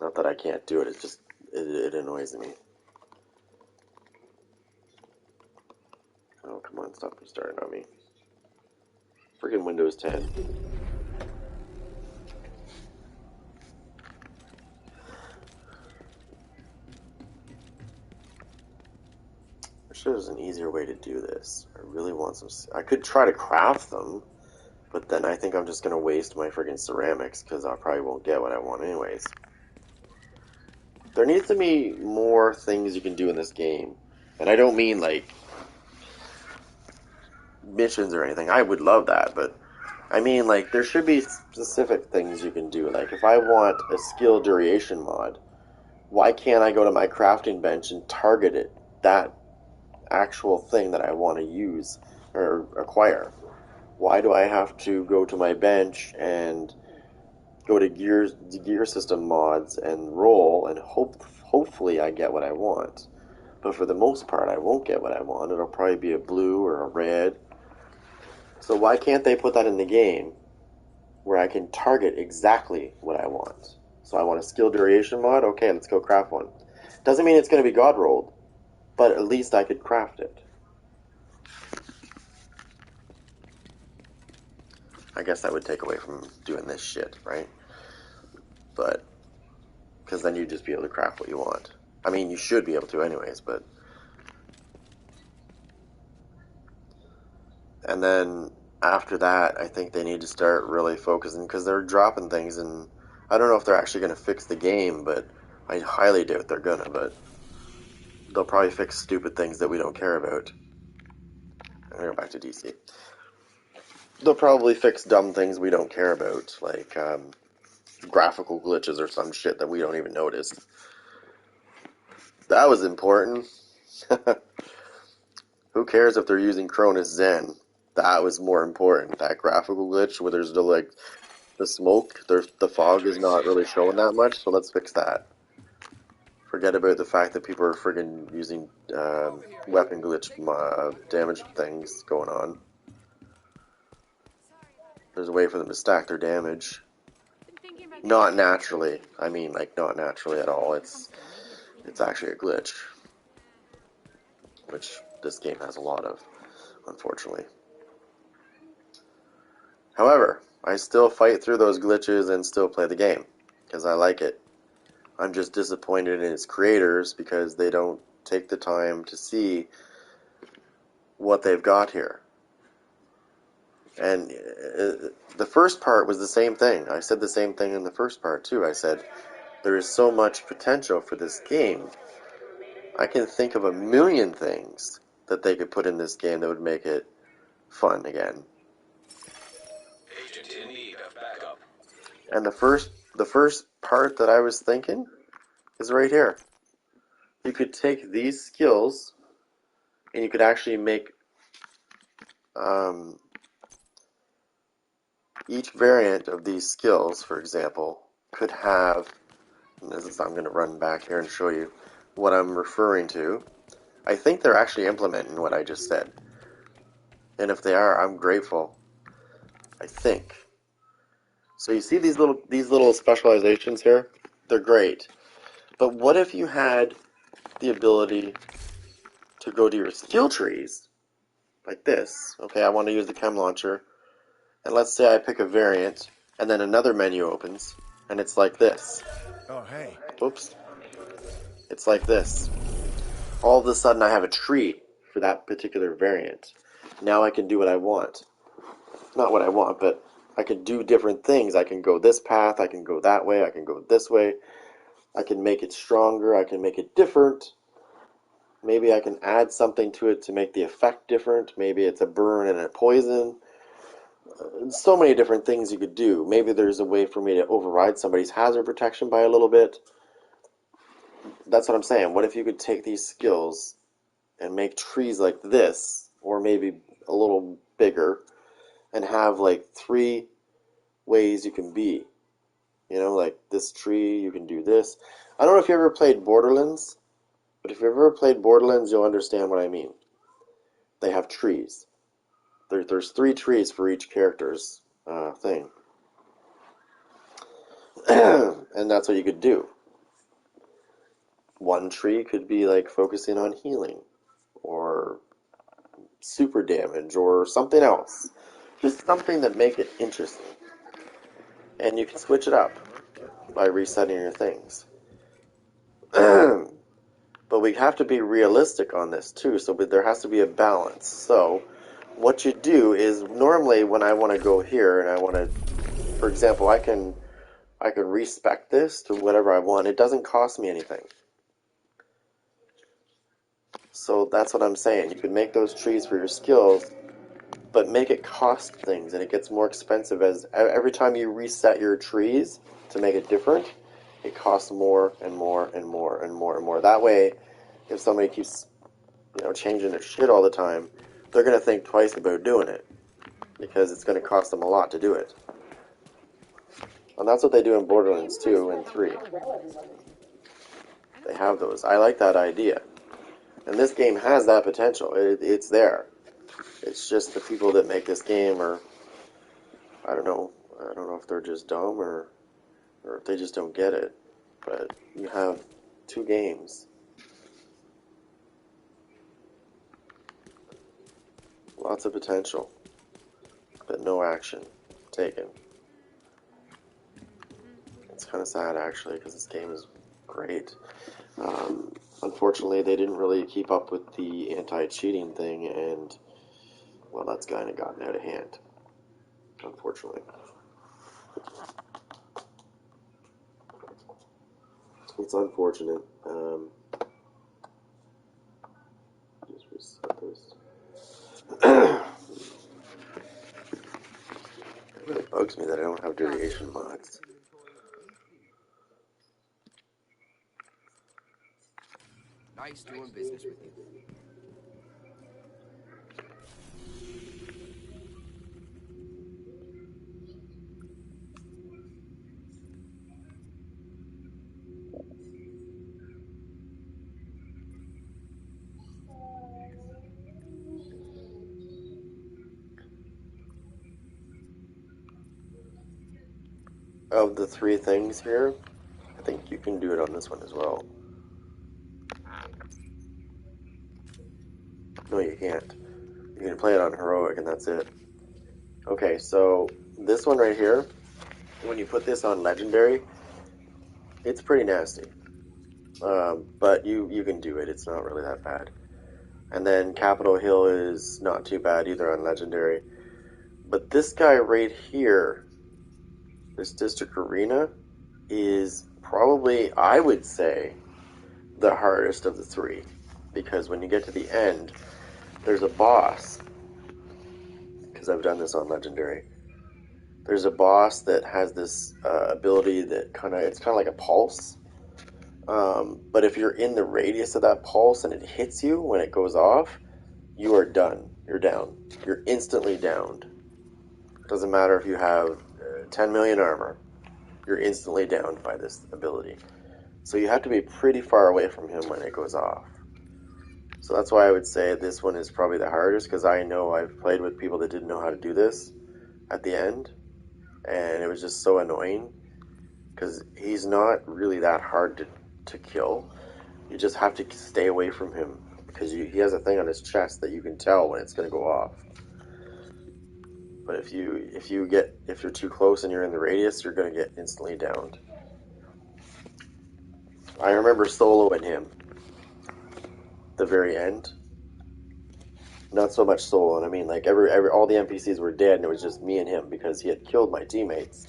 Not that I can't do it, it's just it annoys me. Oh, come on, stop restarting on me. Friggin' Windows 10. I wish there was an easier way to do this. I really want some. I could try to craft them, but then I think I'm just gonna waste my friggin' ceramics because I probably won't get what I want anyways. There needs to be more things you can do in this game, and I don't mean missions or anything. I would love that, but I mean there should be specific things you can do. Like if I want a skill duration mod, why can't I go to my crafting bench and target it, that actual thing that I want to use or acquire? Why do I have to go to my bench and go to gear system mods and roll and hopefully I get what I want? But for the most part, I won't get what I want. It'll probably be a blue or a red So why can't they put that in the game where I can target exactly what I want? So I want a skill duration mod. Okay, let's go craft one. Doesn't mean it's going to be god rolled, but at least I could craft it. I guess that would take away from doing this shit, right? But, because then you'd just be able to craft what you want. I mean, you should be able to anyways, but... And then, after that, I think they need to start really focusing, because they're dropping things, and I don't know if they're actually going to fix the game, but I highly doubt they're gonna, but they'll probably fix stupid things that we don't care about. I'm going to go back to DC. They'll probably fix dumb things we don't care about, like graphical glitches or some shit that we don't even notice. That was important. Who cares if they're using Cronus Zen? That was more important. That graphical glitch where there's the smoke, the fog is not really showing that much, so let's fix that. Forget about the fact that people are friggin' using weapon glitch damage things going on. There's a way for them to stack their damage. Not naturally. I mean, like, not naturally at all. It's actually a glitch. Which this game has a lot of, unfortunately. However, I still fight through those glitches and still play the game, because I like it. I'm just disappointed in its creators because they don't take the time to see what they've got here. And the first part was the same thing. I said the same thing in the first part too. I said, there is so much potential for this game. I can think of a million things that they could put in this game that would make it fun again. Agent in need of backup. And the first part that I was thinking is right here. You could take these skills and you could actually make each variant of these skills, for example, could have, and I'm going to run back here and show you what I'm referring to. I think they're actually implementing what I just said. And if they are, I'm grateful. I think. So you see these little specializations here? They're great. But what if you had the ability to go to your skill trees like this? Okay, I want to use the Chem Launcher. And let's say I pick a variant, and then another menu opens, and it's like this. Oh, hey. Oops. It's like this. All of a sudden I have a tree for that particular variant. Now I can do what I want. Not what I want, but I can do different things. I can go this path, I can go that way, I can go this way. I can make it stronger, I can make it different. Maybe I can add something to it to make the effect different. Maybe it's a burn and a poison. So many different things you could do. Maybe there's a way for me to override somebody's hazard protection by a little bit. That's what I'm saying. What if you could take these skills and make trees like this, or maybe a little bigger, and have like 3 ways you can be. You know, like this tree, you can do this. I don't know if you ever played Borderlands, but if you ever played Borderlands, you'll understand what I mean. They have trees. There's 3 trees for each character's thing. And that's what you could do. One tree could be like focusing on healing, or super damage, or something else. Just something that make it interesting. And you can switch it up by resetting your things. But we have to be realistic on this too, so there has to be a balance. So what you do is, normally when I want to go here and I want to, for example, I can respec this to whatever I want. It doesn't cost me anything. So that's what I'm saying. You can make those trees for your skills, but make it cost things, and it gets more expensive as every time you reset your trees to make it different. It costs more and more and more and more and more. That way, if somebody keeps, changing their shit all the time, they're going to think twice about doing it, because it's going to cost them a lot to do it. And that's what they do in Borderlands 2 and 3. They have those. I like that idea. And this game has that potential. It's there. It's just the people that make this game are, I don't know if they're just dumb or if they just don't get it. But you have 2 games. Lots of potential, but no action taken. It's kind of sad, actually, because this game is great. Unfortunately, they didn't really keep up with the anti-cheating thing, and, well, that's kind of gotten out of hand, unfortunately. It's unfortunate. Just reset this. It really bugs me that I don't have duration mods. Nice doing business with you. Of the 3 things here, I think you can do it on this one as well. No, you can't. You can play it on heroic, and that's it. Okay, so this one right here, when you put this on legendary, it's pretty nasty. But you can do it. It's not really that bad. And then Capitol Hill is not too bad either on legendary. But this guy right here, this District Arena, is probably, I would say, the hardest of the 3. Because when you get to the end, there's a boss. Because I've done this on legendary. There's a boss that has this ability that it's kind of like a pulse. But if you're in the radius of that pulse and it hits you when it goes off, you are done. You're down. You're instantly downed. Doesn't matter if you have 10 million armor. You're instantly downed by this ability. So you have to be pretty far away from him when it goes off. So that's why I would say this one is probably the hardest, because I know I've played with people that didn't know how to do this at the end, and it was just so annoying, because he's not really that hard to kill. You just have to stay away from him, because he has a thing on his chest that you can tell when it's going to go off. But if you're too close and you're in the radius, you're going to get instantly downed. I remember soloing him the very end. Not so much soloing. I mean, like all the NPCs were dead, and it was just me and him because he had killed my teammates,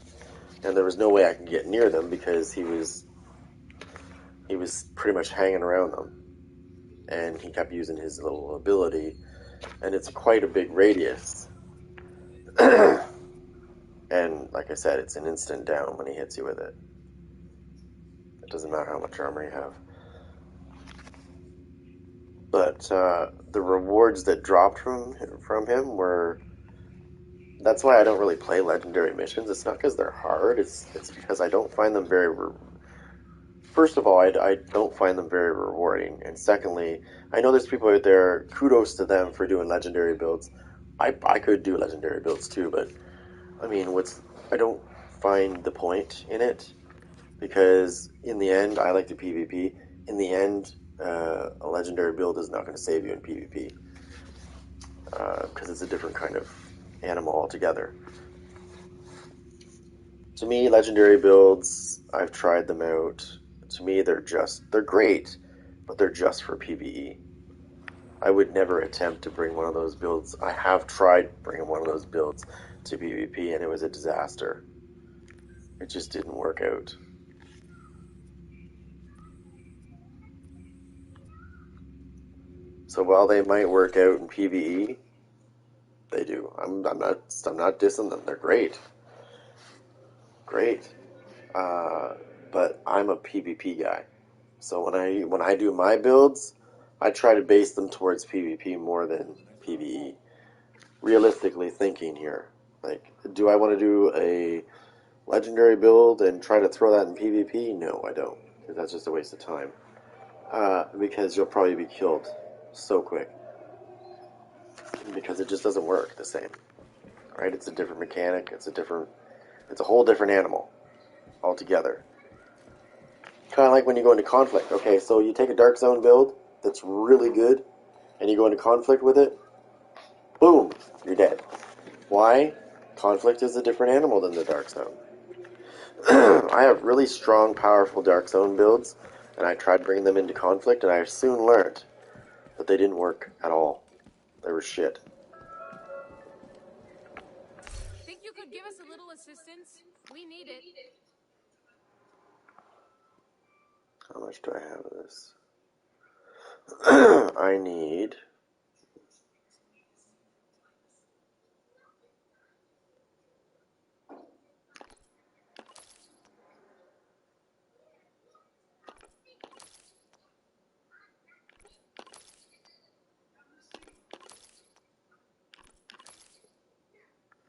and there was no way I could get near them because he was pretty much hanging around them, and he kept using his little ability, and it's quite a big radius. And like I said, it's an instant down when he hits you with it. It doesn't matter how much armor you have. But the rewards that dropped from him were... That's why I don't really play legendary missions. It's not because they're hard. It's because I don't find them very... First of all, I don't find them very rewarding. And secondly, I know there's people out there, kudos to them for doing legendary builds. I could do legendary builds too, but I mean, I don't find the point in it, because in the end, I like the PvP. In the end, a legendary build is not going to save you in PvP, because it's a different kind of animal altogether. To me, legendary builds, I've tried them out. To me, they're great, but they're just for PvE. I would never attempt to bring one of those builds. I have tried bringing one of those builds to PvP, and it was a disaster. It just didn't work out. So while they might work out in PvE, they do. I'm not dissing them. They're great. Great. But I'm a PvP guy. So when I do my builds, I try to base them towards PvP more than PvE. Realistically thinking here, like, do I want to do a legendary build and try to throw that in PvP? No, I don't, because that's just a waste of time. Because you'll probably be killed so quick. because it just doesn't work the same, right? It's a different mechanic. It's a whole different animal altogether. Kind of like when you go into conflict. Okay, so you take a Dark Zone build that's really good, and you go into conflict with it, boom, you're dead. Why? Conflict is a different animal than the Dark Zone. I have really strong, powerful Dark Zone builds, and I tried bringing them into conflict, and I soon learned that they didn't work at all. They were shit. Think you could give us a little assistance? We need it. How much do I have of this? I need...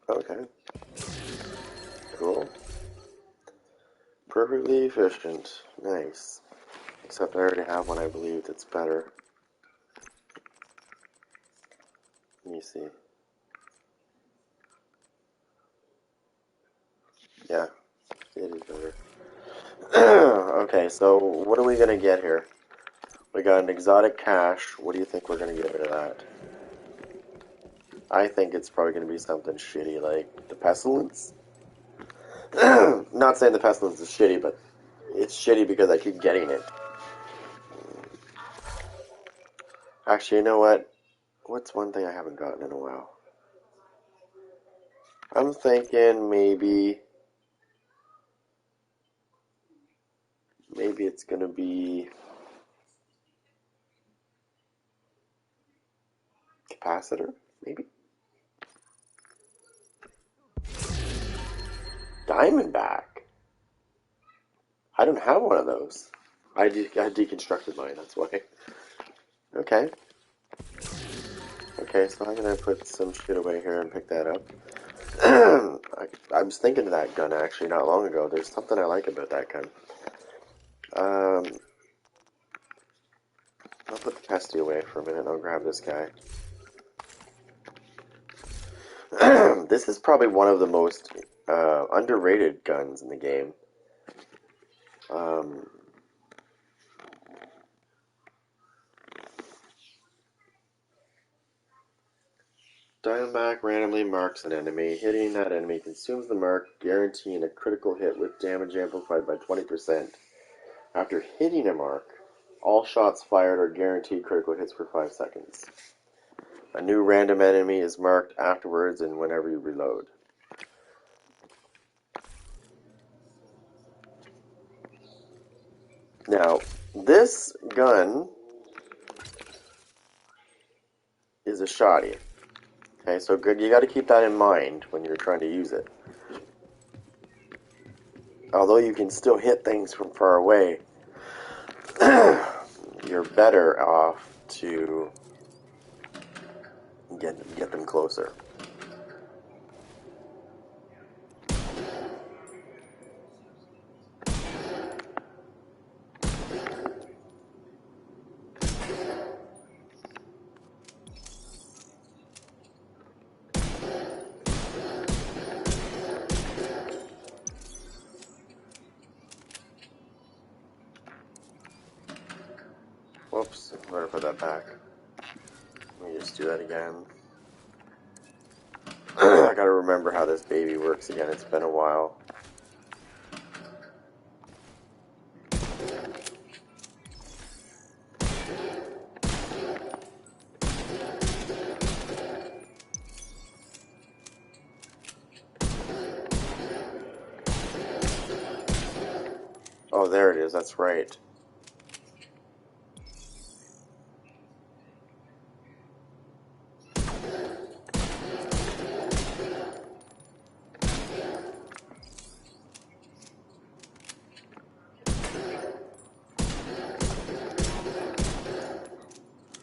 Okay. Cool. Perfectly efficient. Nice. Except I already have one, I believe, that's better. Let me see. Yeah, it is better. Okay, so what are we going to get here? We got an exotic cache. What do you think we're going to get rid of that? I think it's probably going to be something shitty like the Pestilence. Not saying the Pestilence is shitty, but it's shitty because I keep getting it. Actually, you know what? What's one thing I haven't gotten in a while? I'm thinking maybe it's going to be capacitor, maybe? Diamondback. I don't have one of those. I deconstructed mine, that's why. Okay. Okay, so I'm going to put some shit away here and pick that up. I was thinking of that gun, actually, not long ago. There's something I like about that gun. I'll put the pesty away for a minute and I'll grab this guy. This is probably one of the most underrated guns in the game. Diamondback randomly marks an enemy. Hitting that enemy consumes the mark, guaranteeing a critical hit with damage amplified by 20%. After hitting a mark, all shots fired are guaranteed critical hits for 5 seconds. A new random enemy is marked afterwards and whenever you reload. Now, this gun is a shotty. Okay, so good. You got to keep that in mind when you're trying to use it. Although you can still hit things from far away, you're better off to get them closer. Whoops, I better put that back. Let me just do that again. I gotta remember how this baby works again. It's been a while. Oh, there it is. That's right.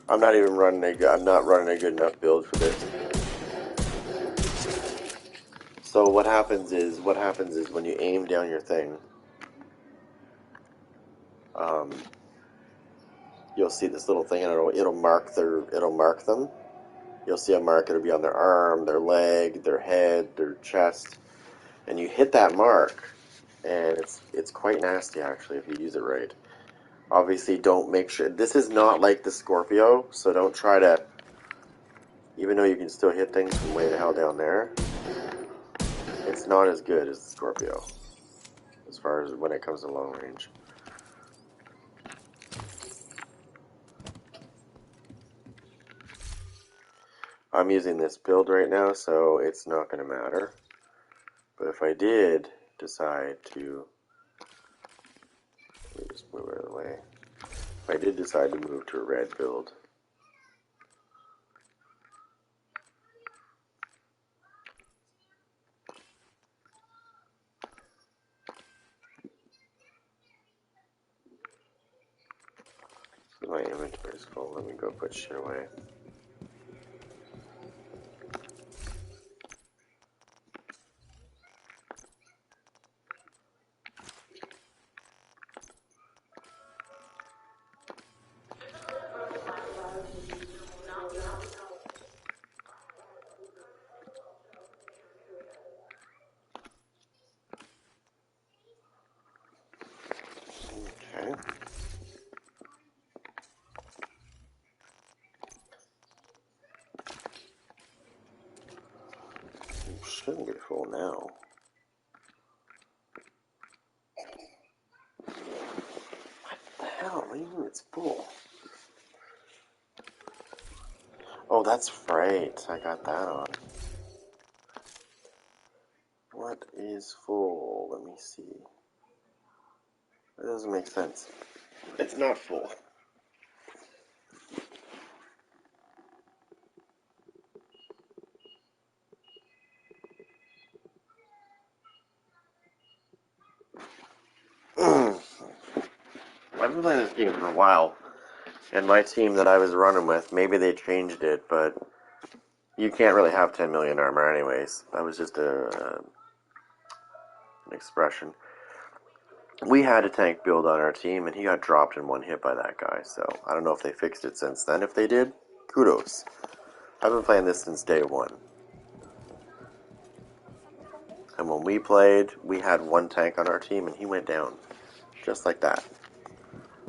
I'm not running a good enough build for this. So what happens is when you aim down your thing, you'll see this little thing and it'll mark them. You'll see a mark. It'll be on their arm, their leg, their head, their chest, and you hit that mark, and it's quite nasty actually if you use it right. Obviously, don't make sure. This is not like the Scorpio, so don't try to. Even though you can still hit things from way the hell down there, it's not as good as the Scorpio as far as when it comes to long range. I'm using this build right now, so it's not going to matter. But if I did decide to, let me just move it out of the way. If I did decide to move to a red build, so my inventory is full. Let me go put shit away. Okay. It shouldn't be full now. What the hell? What do you mean it's full? Oh, that's right. I got that on. What is full? Let me see. That doesn't make sense. It's not full. I've been playing this game for a while, and my team that I was running with, maybe they changed it, but you can't really have 10 million armor anyways. That was just an expression. We had a tank build on our team, and he got dropped in one hit by that guy, so I don't know if they fixed it since then. If they did, kudos. I've been playing this since day one. And when we played, we had one tank on our team, and he went down. Just like that.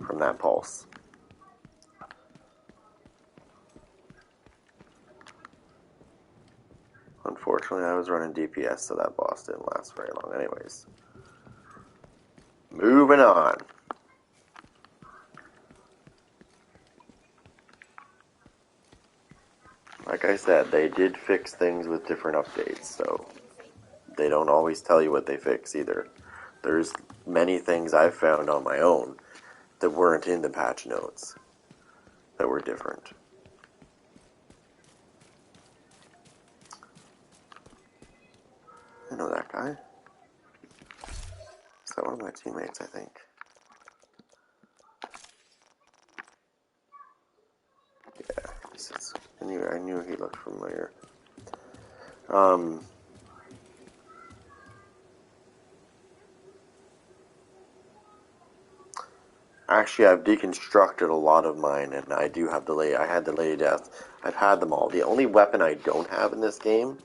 From that pulse. Unfortunately, I was running DPS, so that boss didn't last very long anyways. Moving on. Like I said, they did fix things with different updates, so they don't always tell you what they fix either. There's many things I've found on my own that weren't in the patch notes that were different. I know that guy. Is that one of my teammates, I think? Yeah, I knew he looked familiar. Actually, I've deconstructed a lot of mine, and I do have I had the Lady Death. I've had them all. The only weapon I don't have in this game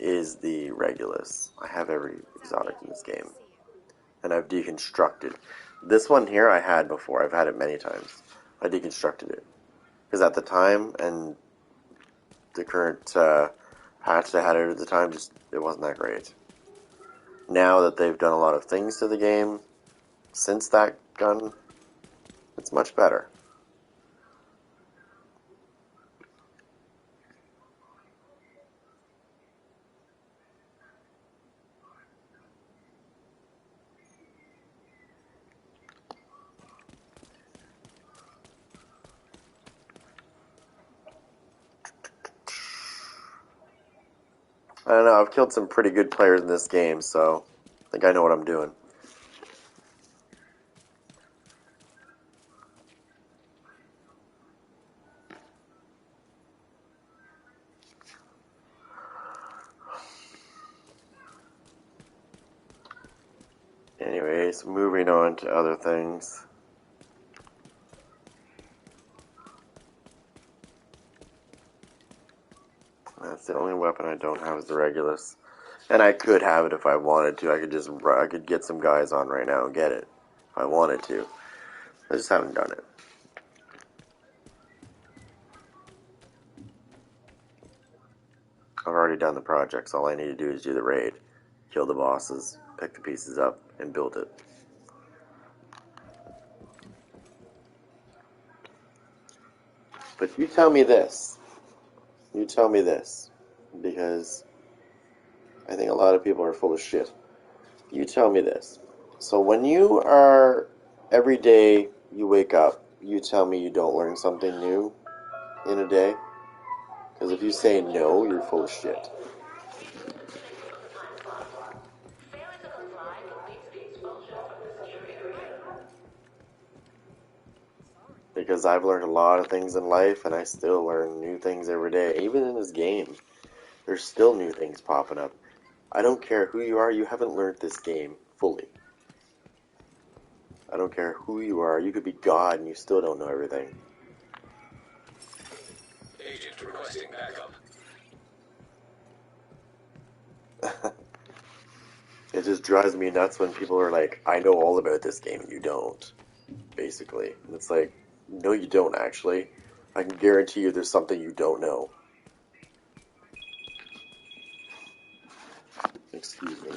is the Regulus. I have every exotic in this game. And I've deconstructed. This one here I had before. I've had it many times. I deconstructed it. Because at the time, and the current patch they had it at the time, just it wasn't that great. Now that they've done a lot of things to the game, since that gun, it's much better. I don't know, I've killed some pretty good players in this game, so I think I know what I'm doing. Anyways, moving on to other things. the only weapon I don't have is the Regulus. And I could have it if I wanted to. I could get some guys on right now and get it if I wanted to. I just haven't done it. I've already done the projects. All I need to do is do the raid, kill the bosses, pick the pieces up, and build it. But you tell me this. You tell me this. Because I think a lot of people are full of shit. You tell me this. So when you are, every day you wake up, you tell me you don't learn something new in a day? Because if you say no, you're full of shit. Because I've learned a lot of things in life, and I still learn new things every day. Even in this game, there's still new things popping up. I don't care who you are, you haven't learned this game fully. I don't care who you are, you could be God and you still don't know everything. Agent requesting backup. It just drives me nuts when people are like, I know all about this game and you don't. Basically. And it's like, no you don't actually. I can guarantee you there's something you don't know. Excuse me.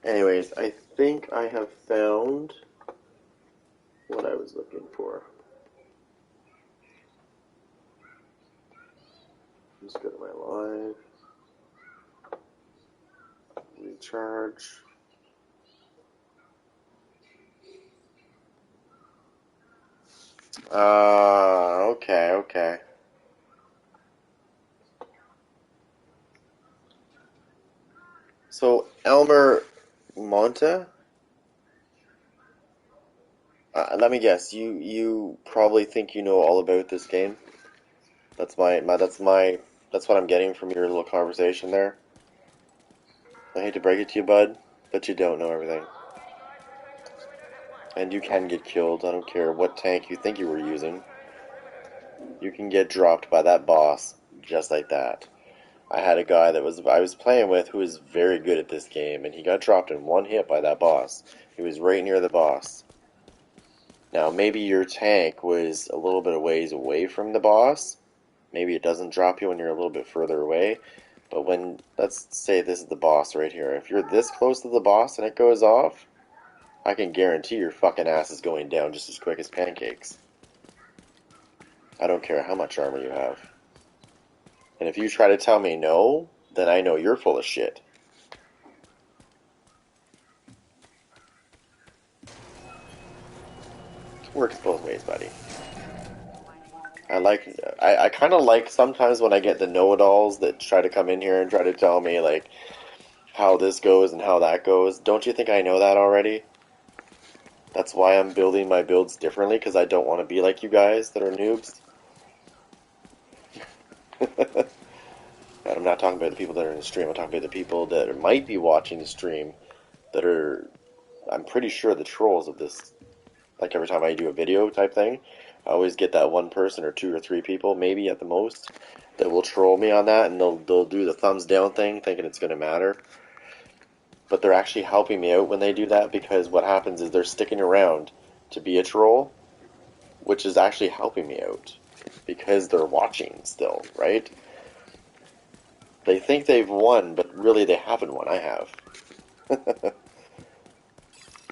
Anyways, I think I have found what I was looking for. Just go to my live. Recharge. Okay. So, Elmer Monta? Let me guess. You probably think you know all about this game. That's that's what I'm getting from your little conversation there. I hate to break it to you, bud, but you don't know everything. And you can get killed. I don't care what tank you think you were using. You can get dropped by that boss just like that. I had a guy that I was playing with who was very good at this game, and he got dropped in one hit by that boss. He was right near the boss. Now, maybe your tank was a little bit of ways away from the boss. Maybe it doesn't drop you when you're a little bit further away. But when, let's say this is the boss right here. If you're this close to the boss and it goes off, I can guarantee your fucking ass is going down just as quick as pancakes. I don't care how much armor you have. And if you try to tell me no, then I know you're full of shit. It works both ways, buddy. I kind of like sometimes when I get the know-it-alls that try to come in here and try to tell me, like, how this goes and how that goes. Don't you think I know that already? That's why I'm building my builds differently, because I don't want to be like you guys that are noobs. And I'm not talking about the people that are in the stream. I'm talking about the people that might be watching the stream that are, I'm pretty sure, the trolls of this. Like every time I do a video type thing, I always get that one person or two or three people, maybe at the most, that will troll me on that, and they'll do the thumbs down thing, thinking it's going to matter. But they're actually helping me out when they do that, because what happens is they're sticking around to be a troll, which is actually helping me out, because they're watching still, right? They think they've won, but really they haven't won. I have.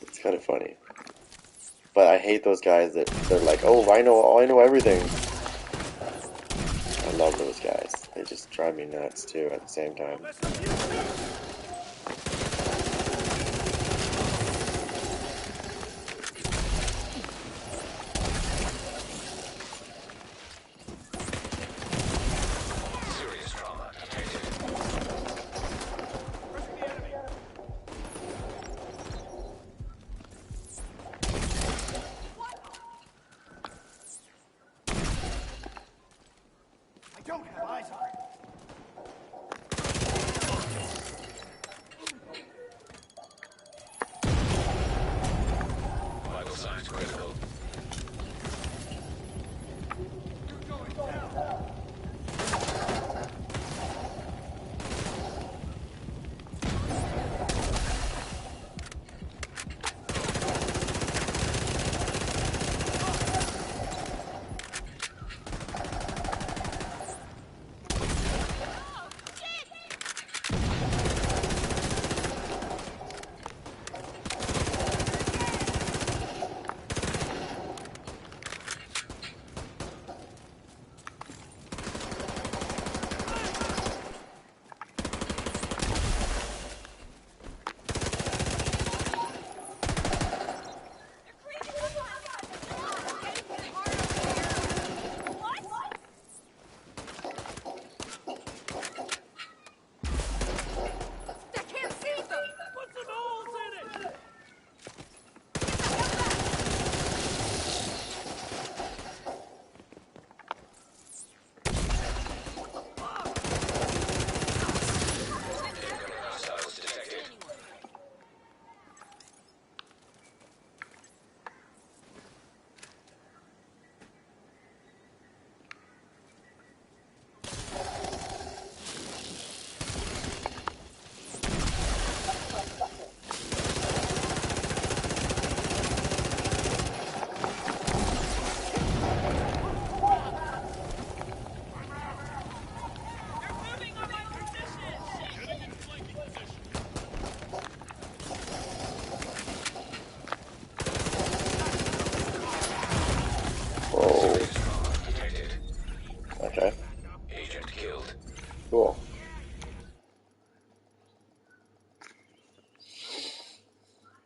It's kind of funny. But I hate those guys that they're like, oh, I know everything. I love those guys. They just drive me nuts too at the same time. Serious trauma.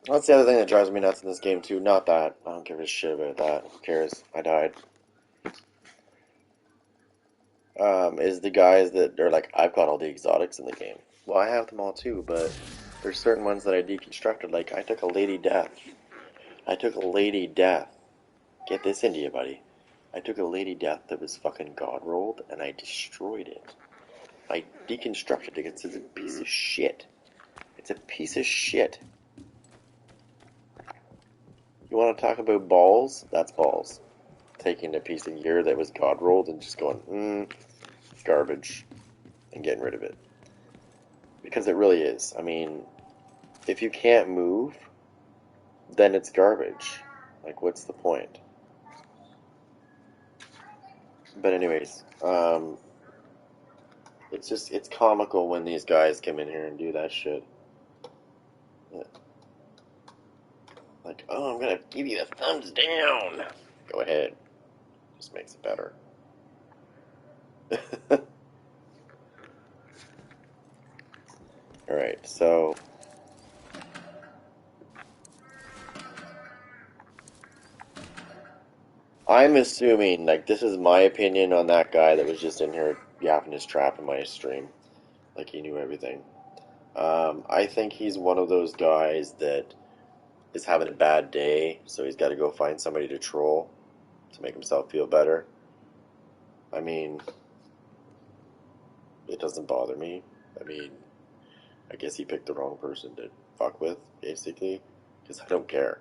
That's the other thing that drives me nuts in this game too. Not that. I don't give a shit about that. Who cares? I died. Is the guys that are like, I've got all the exotics in the game. Well, I have them all too, but there's certain ones that I deconstructed. Like, I took a lady death. I took a lady death. Get this into you, buddy. I took a lady death that was fucking god rolled, and I destroyed it. I deconstructed it because it's a piece of shit. It's a piece of shit. You want to talk about balls? That's balls. Taking a piece of gear that was god rolled and just going, garbage, and getting rid of it. Because it really is. I mean, if you can't move, then it's garbage. Like, what's the point? But anyways, it's comical when these guys come in here and do that shit. Yeah. Like, oh, I'm gonna give you a thumbs down. Go ahead. Just makes it better. Alright, so I'm assuming, like, this is my opinion on that guy that was just in here yapping his trap in my stream. Like, he knew everything. I think he's one of those guys that is having a bad day, so he's got to go find somebody to troll to make himself feel better. I mean, it doesn't bother me. I mean, I guess he picked the wrong person to fuck with, basically, because I don't care.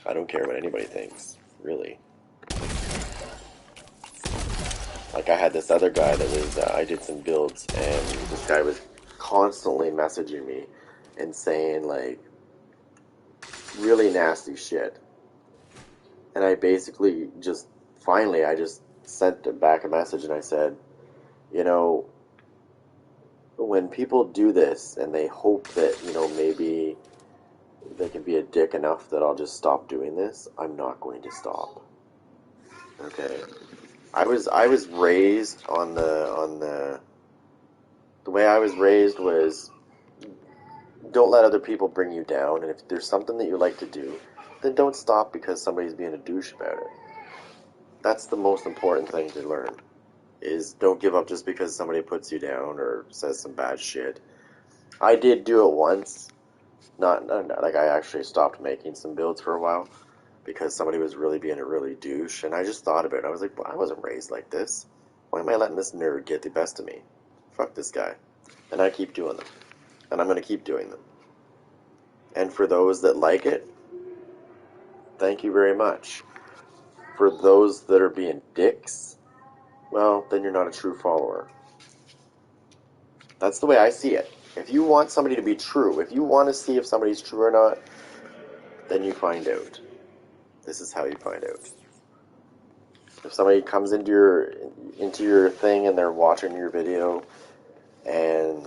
I don't care what anybody thinks, really. Like, I had this other guy that was, I did some builds, and this guy was constantly messaging me and saying, like, really nasty shit. And I basically just, finally, I just sent back a message and I said, you know, when people do this and they hope that, you know, maybe they can be a dick enough that I'll just stop doing this, I'm not going to stop. Okay. I was raised on the way I was raised was don't let other people bring you down, and if there's something that you like to do, then don't stop because somebody's being a douche about it. That's the most important thing to learn, is don't give up just because somebody puts you down or says some bad shit. I did do it once. Not like I actually stopped making some builds for a while because somebody was really being a really douche, and I just thought about it. I was like, well, I wasn't raised like this. Why am I letting this nerd get the best of me? Fuck this guy. And I keep doing them. And I'm going to keep doing them. And for those that like it, thank you very much. For those that are being dicks, well, then you're not a true follower. That's the way I see it. If you want somebody to be true, if you want to see if somebody's true or not, then you find out. This is how you find out. If somebody comes into your thing and they're watching your video, and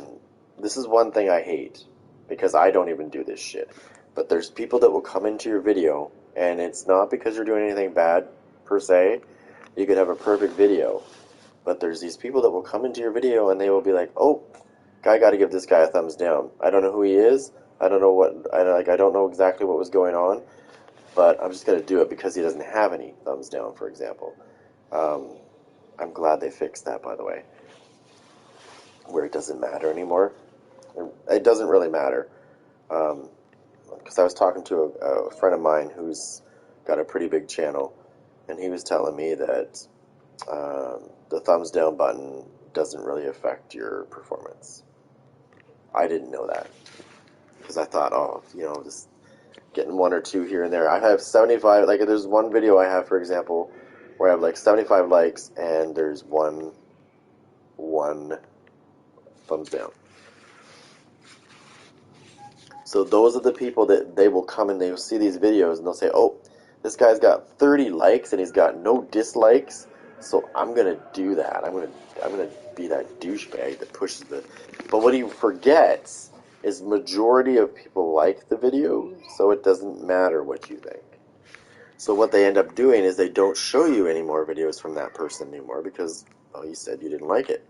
this is one thing I hate, because I don't even do this shit, but there's people that will come into your video, and it's not because you're doing anything bad, per se. You could have a perfect video, but there's these people that will come into your video, and they will be like, oh, I gotta give this guy a thumbs down. I don't know who he is, I don't know exactly what was going on, but I'm just gonna do it because he doesn't have any thumbs down, for example. I'm glad they fixed that, by the way, where it doesn't matter anymore. It doesn't really matter, because I was talking to a friend of mine who's got a pretty big channel, and he was telling me that the thumbs down button doesn't really affect your performance. I didn't know that, because I thought, oh, you know, just getting one or two here and there. I have 75, like, there's one video I have, for example, where I have like 75 likes, and there's one thumbs down. So those are the people that they will come and they'll see these videos and they'll say, oh, this guy's got 30 likes and he's got no dislikes, so I'm gonna do that. I'm gonna be that douchebag that pushes the. But what he forgets is majority of people like the video, so it doesn't matter what you think. So what they end up doing is they don't show you any more videos from that person anymore because, oh, you said you didn't like it.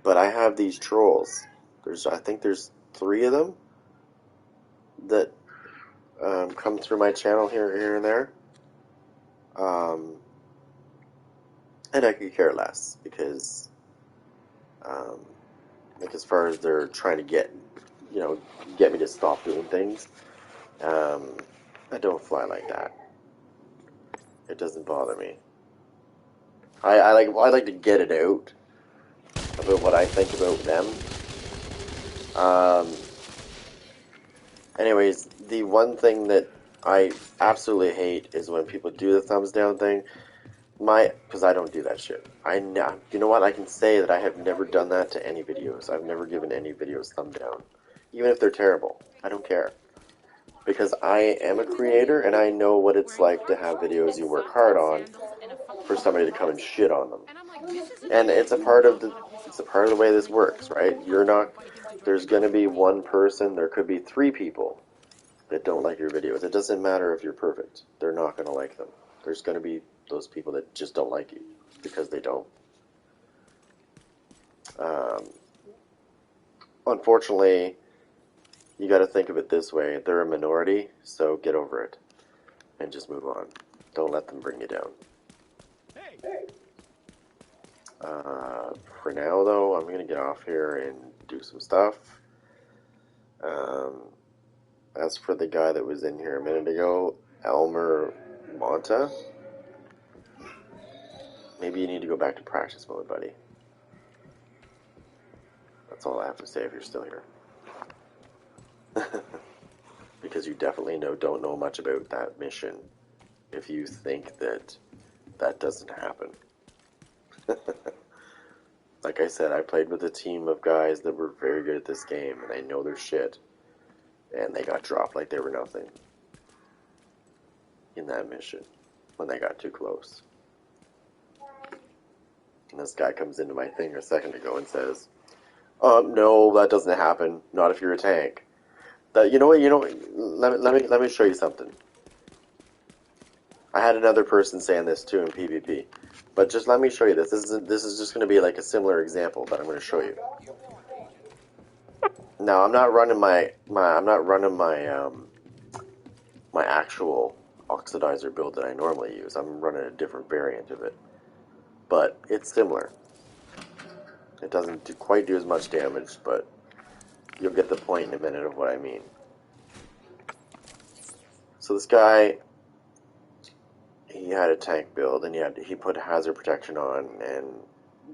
But I have these trolls I think there's 3 of them that come through my channel here and there. And I could care less because, like, as far as they're trying to get me to stop doing things, I don't fly like that. It doesn't bother me. I like to get it out about what I think about them. Anyways, the one thing that I absolutely hate is when people do the thumbs down thing. Because I don't do that shit. You know what? I can say that I have never done that to any videos. I've never given any videos thumb down, even if they're terrible. I don't care, because I am a creator and I know what it's like to have videos you work hard on for somebody to come and shit on them. And it's a part of the way this works, right? There's going to be one person. There could be 3 people that don't like your videos. It doesn't matter if you're perfect. They're not going to like them. There's going to be those people that just don't like you because they don't. Unfortunately, you got to think of it this way. They're a minority, so get over it and just move on. Don't let them bring you down. For now, though, I'm going to get off here and do some stuff. As for the guy that was in here a minute ago, Elmer Monta, maybe you need to go back to practice mode, buddy. That's all I have to say if you're still here. Because you definitely don't know much about that mission if you think that doesn't happen. Like I said, I played with a team of guys that were very good at this game, and they know their shit. And they got dropped like they were nothing in that mission when they got too close. And this guy comes into my thing a second ago and says, no, that doesn't happen. Not if you're a tank. You know what? Let me show you something. I had another person saying this too in PvP, but just let me show you this. This is just going to be like a similar example that I'm going to show you. Now I'm not running my actual oxidizer build that I normally use. I'm running a different variant of it, but it's similar. It doesn't quite do as much damage, but you'll get the point in a minute of what I mean. So this guy, he had a tank build, and he put hazard protection on, and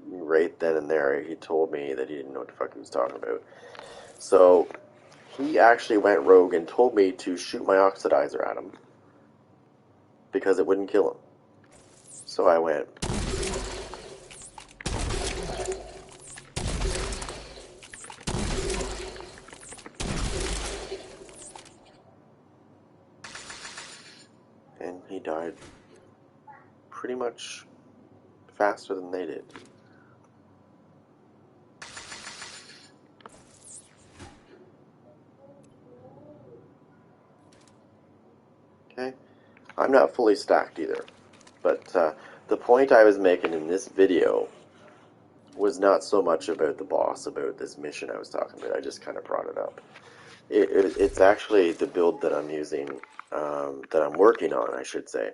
right then and there, he told me that he didn't know what the fuck he was talking about. So he actually went rogue and told me to shoot my oxidizer at him because it wouldn't kill him. So I went. And he died pretty much faster than they did. Okay, I'm not fully stacked either, but the point I was making in this video was not so much about the boss, about this mission I was talking about. I just kind of brought it up. It's actually the build that I'm using, that I'm working on, I should say,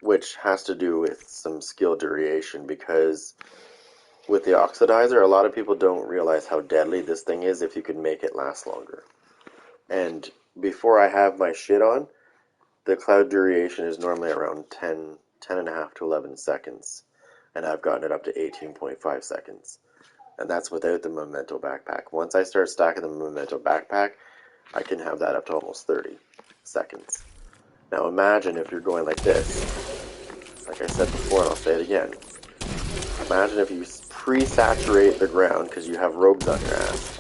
which has to do with some skill duration, because with the oxidizer, a lot of people don't realize how deadly this thing is if you can make it last longer. And before I have my shit on, the cloud duration is normally around 10 and a half to 11 seconds, and I've gotten it up to 18.5 seconds. And that's without the memento backpack. Once I start stacking the memento backpack, I can have that up to almost 30 seconds. Now imagine if you're going like this. Like I said before, and I'll say it again. Imagine if you pre-saturate the ground because you have rogues on your ass.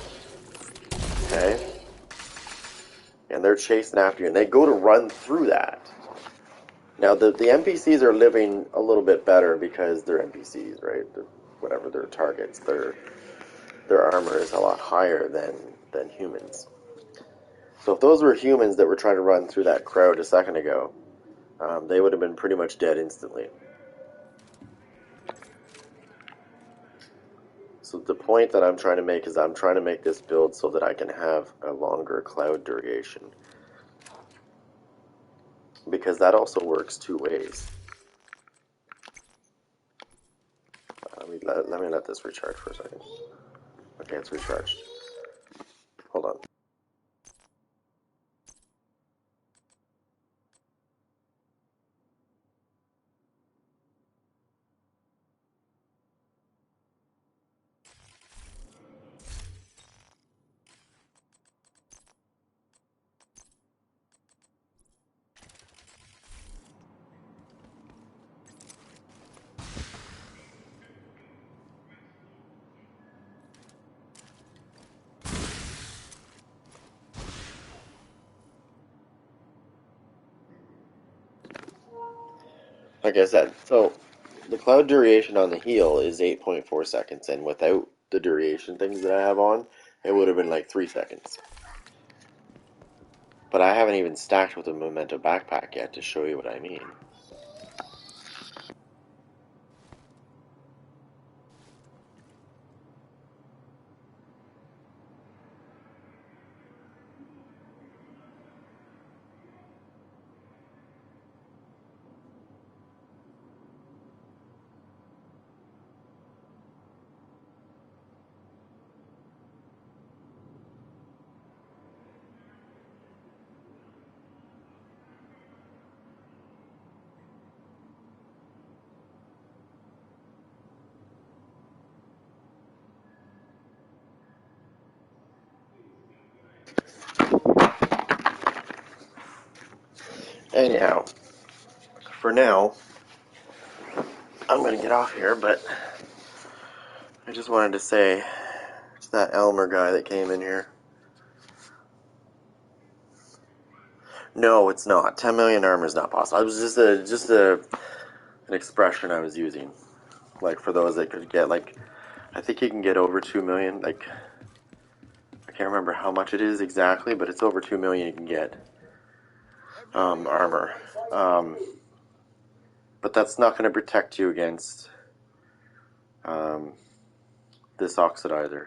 Okay? And they're chasing after you, and they go to run through that. Now, the NPCs are living a little bit better because they're NPCs, right? Whatever their targets, their armor is a lot higher than humans. So if those were humans that were trying to run through that crowd a second ago, they would have been pretty much dead instantly. So the point that I'm trying to make is I'm trying to make this build so that I can have a longer cloud duration. Because that also works two ways. Let me let this recharge for a second. Okay, it's recharged. Hold on. Like I said, so the cloud duration on the heal is 8.4 seconds, and without the duration things that I have on, it would have been like 3 seconds. But I haven't even stacked with a memento backpack yet to show you what I mean. Anyhow, for now, I'm going to get off here, but I just wanted to say, it's that Elmer guy that came in here. No, it's not. 10 million armor is not possible. It was just an expression I was using. Like, for those that could get, like, I think you can get over 2 million, like, I can't remember how much it is exactly, but it's over 2 million you can get armor. But that's not going to protect you against this oxidizer.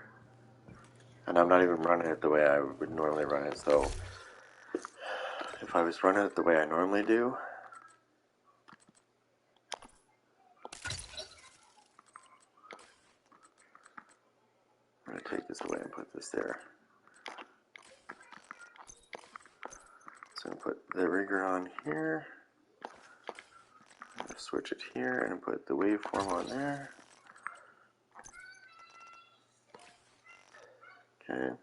And I'm not even running it the way I would normally run it, so if I was running it the way I normally do, I'm going to take this away and put this there. So I'm going to put the rigger on here, switch it here, and put the waveform on there. Okay.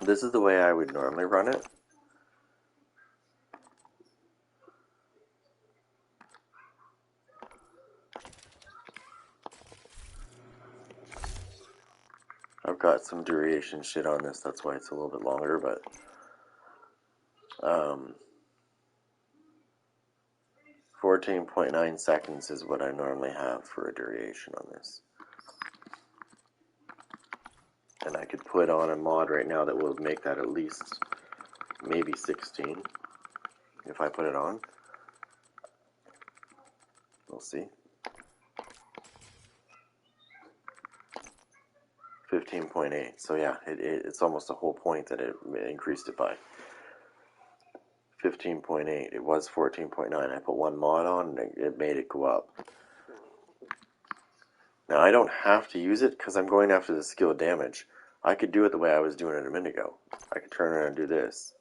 This is the way I would normally run it. I've got some duration shit on this, that's why it's a little bit longer, but 14.9 seconds is what I normally have for a duration on this. And I could put on a mod right now that will make that at least maybe 16 if I put it on. We'll see. 15.8. So yeah, it's almost a whole point that it increased it by. 15.8. It was 14.9. I put one mod on and it made it go up. Now I don't have to use it because I'm going after the skill damage. I could do it the way I was doing it a minute ago. I could turn around and do this.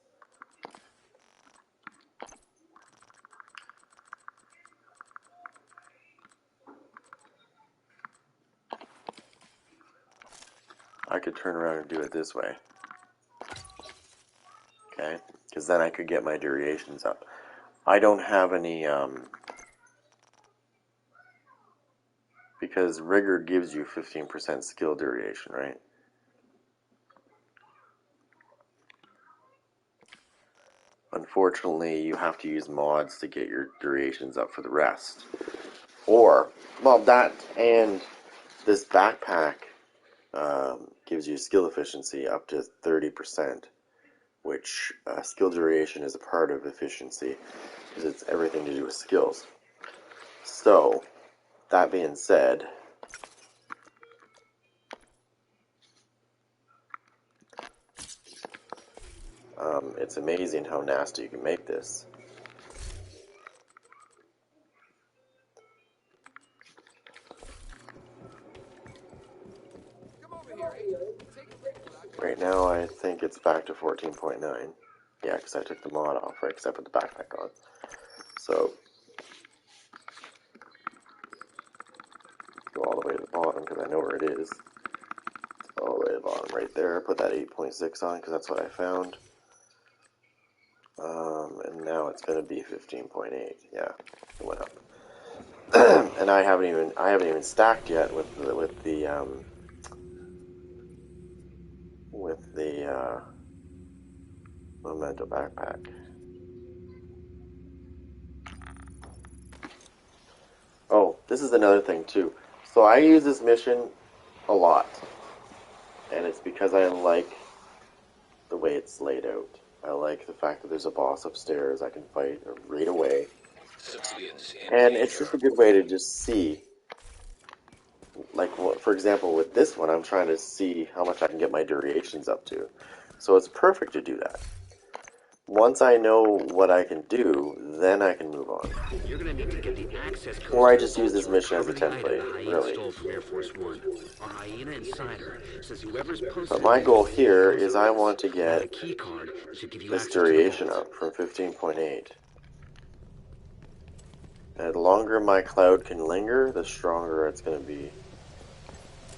I could turn around and do it this way. Okay? Because then I could get my durations up. I don't have any, because rigor gives you 15% skill duration, right? Unfortunately, you have to use mods to get your durations up for the rest. Or, well, that and this backpack gives you skill efficiency up to 30%, which skill duration is a part of efficiency because it's everything to do with skills. So, that being said, It's amazing how nasty you can make this. Right now, I think it's back to 14.9. Yeah, because I took the mod off, right? Because I put the backpack on. So, go all the way to the bottom because I know where it is. All the way to the bottom right there. Put that 8.6 on because that's what I found. And now it's going to be 15.8. Yeah, it went up. And I haven't even stacked yet with the Memento backpack. Oh, this is another thing too. So I use this mission a lot, and it's because I like the way it's laid out. I like the fact that there's a boss upstairs I can fight right away, and it's just a good way to just see. Like, for example, with this one, I'm trying to see how much I can get my durations up to. So it's perfect to do that. Once I know what I can do, then I can move on. You're gonna need to get the access code. Or I just use this mission as a template, really. Stole from Air Force One. Our Hyena Insider says whoever's posted. But my goal here is I want to a get key card that should give you this access to the duration vault. up from 15.8. And the longer my cloud can linger, the stronger it's going to be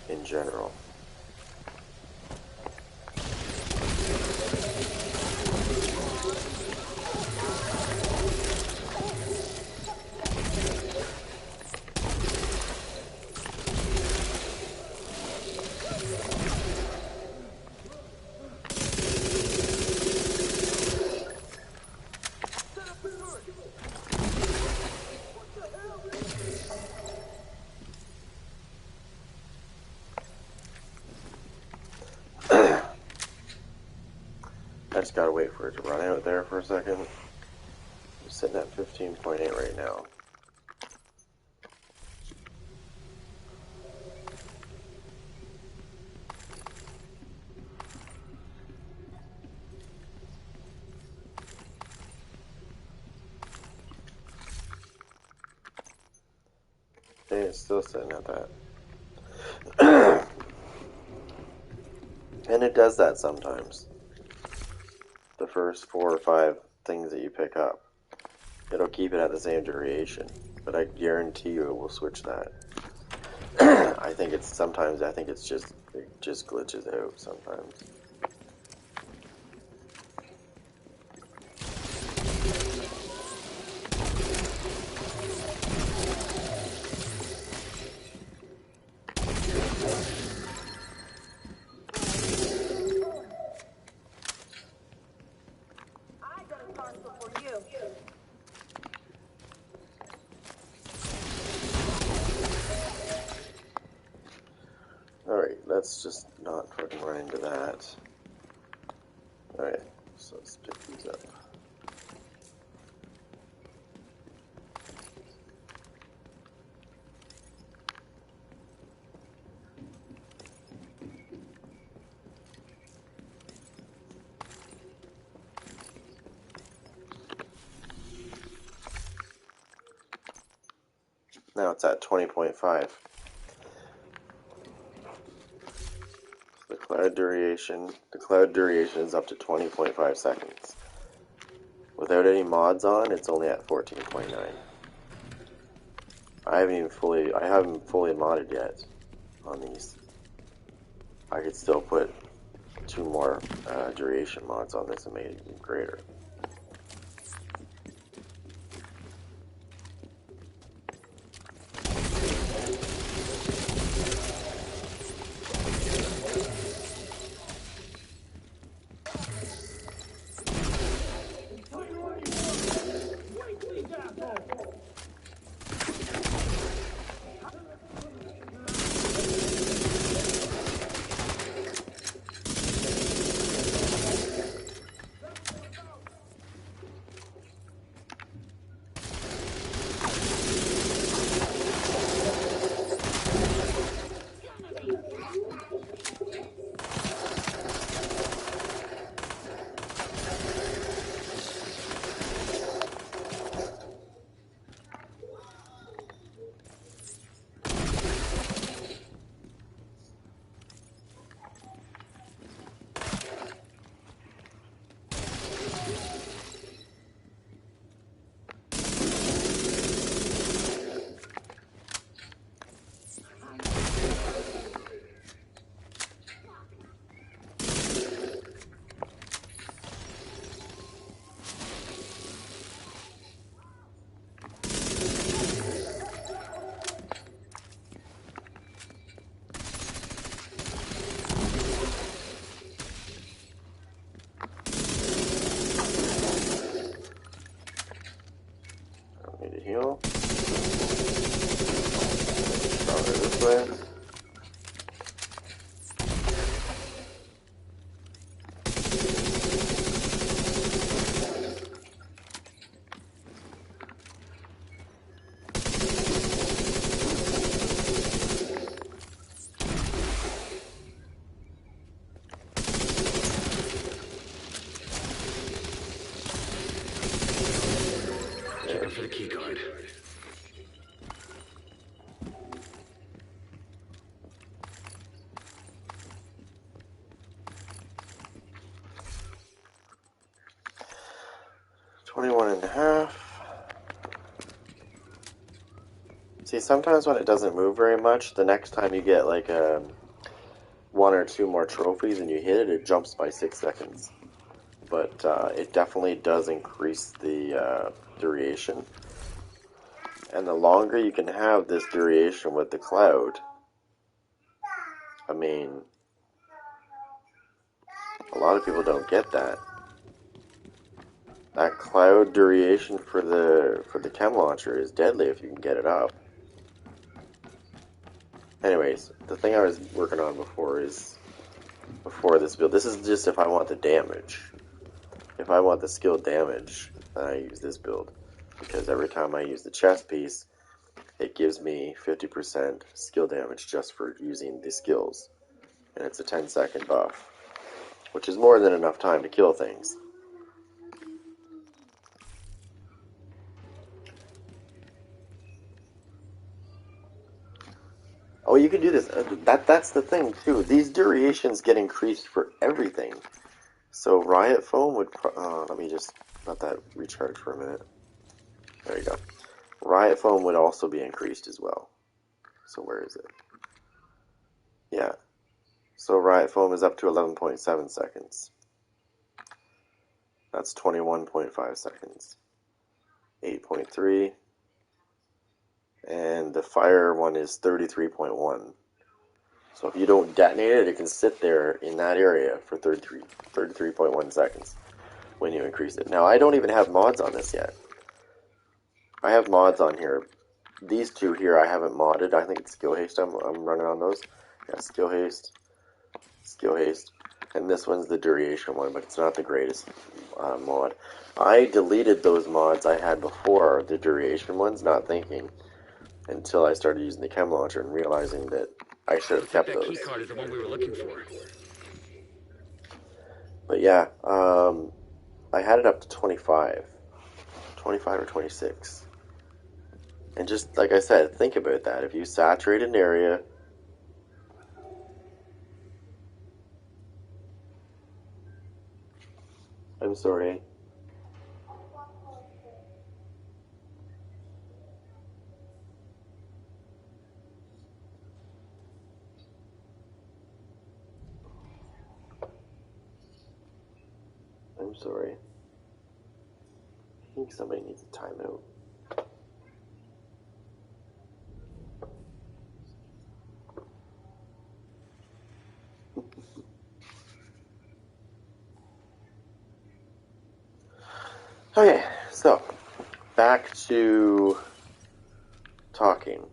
in general. I just gotta wait for it to run out there for a second. I'm sitting at 15.8 right now. Okay, it's still sitting at that. And it does that sometimes. The first 4 or 5 things that you pick up, it'll keep it at the same duration, but I guarantee you it will switch that. I think it's just it just glitches out sometimes. Alright, let's just not fucking run into that. Alright, so let's pick these up. Now it's at 20.5. The cloud duration is up to 20.5 seconds. Without any mods on, it's only at 14.9. I haven't fully modded yet on these. I could still put 2 more duration mods on this and make it even greater. mess with. Checking for the key card. $21.50. See, sometimes when it doesn't move very much, the next time you get like one or two more trophies and you hit it, it jumps by 6 seconds. But it definitely does increase the duration. And the longer you can have this duration with the cloud, I mean, a lot of people don't get that. That cloud duration for the Chem Launcher is deadly if you can get it up. Anyways, the thing I was working on before this build, this is just if I want the damage. If I want the skill damage, then I use this build. Because every time I use the chest piece, it gives me 50% skill damage just for using the skills. And it's a 10-second buff, which is more than enough time to kill things. Oh, you can do this. That's the thing, too. These durations get increased for everything. So Riot Foam would... let me just let that recharge for a minute. There you go. Riot Foam would also be increased as well. So where is it? Yeah. So Riot Foam is up to 11.7 seconds. That's 21.5 seconds. 8.3. And the fire one is 33.1. So if you don't detonate it, it can sit there in that area for 33.1 seconds when you increase it. Now, I don't even have mods on this yet. I have mods on here. These two here I haven't modded. I think it's Skill Haste I'm running on those. Yeah, Skill Haste. And this one's the duration one, but it's not the greatest mod. I deleted those mods I had before, the duration ones, not thinking, until I started using the Chem Launcher and realizing that I should have kept That those. key card is the one we were looking for. But yeah, I had it up to 25 or 26. And just like I said, think about that. If you saturate an area, I'm sorry. I'm sorry. I think somebody needs a timeout. Okay, so back to talking.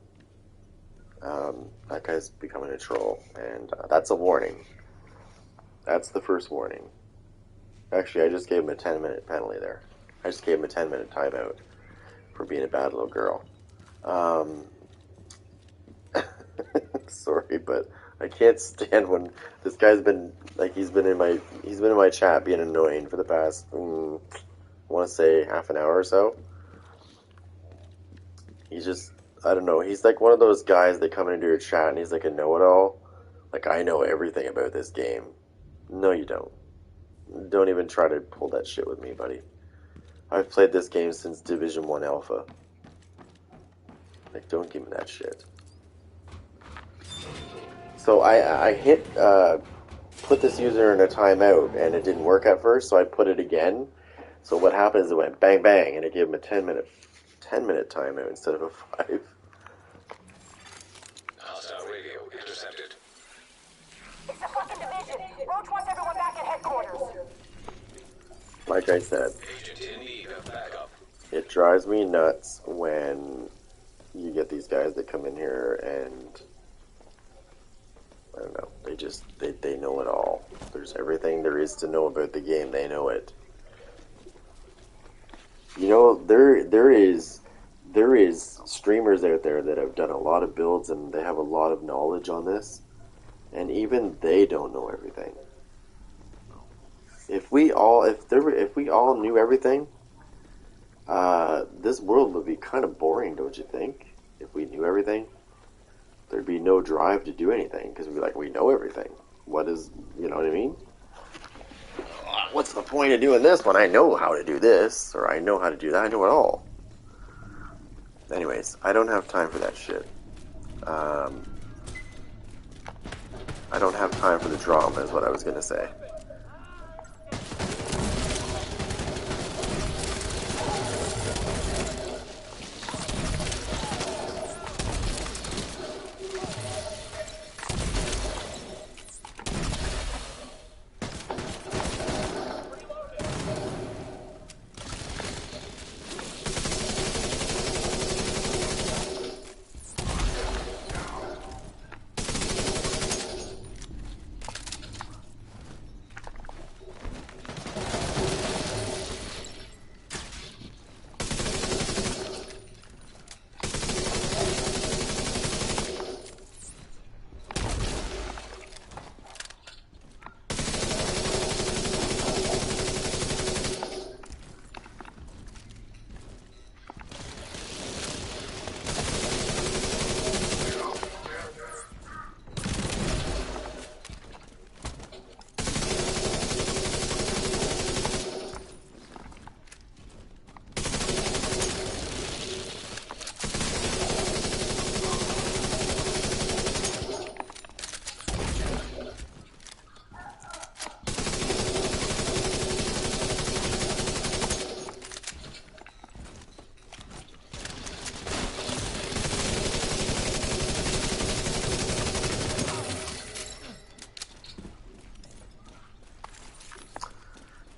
That guy's becoming a troll, and that's a warning. That's the first warning. Actually, I just gave him a 10-minute penalty there. I just gave him a 10-minute timeout for being a bad little girl. Sorry, but I can't stand when this guy's been like he's been in my chat being annoying for the past I want to say half an hour or so. He's just, I don't know, he's like one of those guys that come into your chat and he's like a know-it-all. Like, I know everything about this game. No, you don't. Don't even try to pull that shit with me, buddy. I've played this game since Division 1 Alpha. Like, don't give me that shit. So I hit, put this user in a timeout, and it didn't work at first, so I put it again. So what happened is it went bang bang, and it gave him a 10-minute timeout instead of a 5. Hostile radio intercepted. It's the fucking division. Roach wants everyone back at headquarters. Like I said, Agent in need of backup. it drives me nuts when you get these guys that come in here and they know it all. There's everything there is to know about the game. They know it. You know, there is streamers out there that have done a lot of builds and they have a lot of knowledge on this, and even they don't know everything. If we all knew everything, this world would be kind of boring, don't you think? If we knew everything, there'd be no drive to do anything because we'd be like, we know everything. What is, you know what I mean? What's the point of doing this when I know how to do this, or I know how to do that? I know it all. Anyways, I don't have time for that shit. I don't have time for the drama, is what I was gonna say.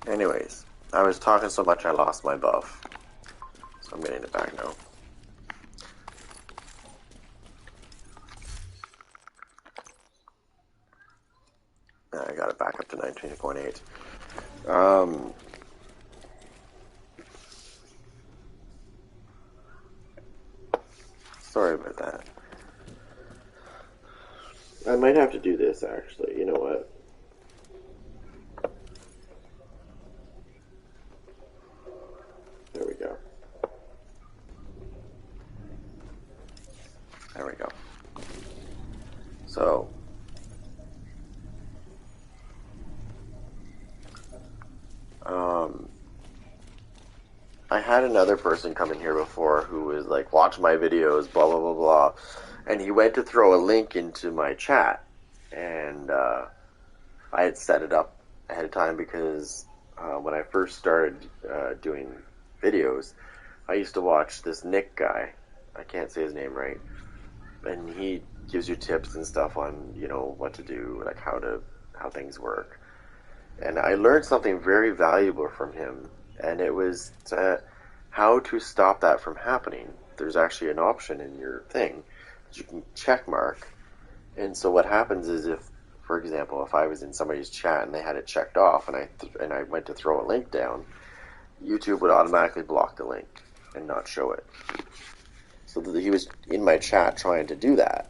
Anyways, I was talking so much I lost my buff. So I'm getting it back now. I got it back up to 19.8. Sorry about that. I might have to do this actually. You know what? There we go. There we go. So, I had another person come in here before who was like, watch my videos, blah, blah, blah, blah. And he went to throw a link into my chat. And I had set it up ahead of time because when I first started doing videos, I used to watch this Nick guy. I can't say his name right. And he gives you tips and stuff on, you know, what to do, like how things work. And I learned something very valuable from him, and it was how to stop that from happening. There's actually an option in your thing that you can check mark. And so what happens is if, for example, if I was in somebody's chat and they had it checked off and I went to throw a link down, YouTube would automatically block the link and not show it. So he was in my chat trying to do that.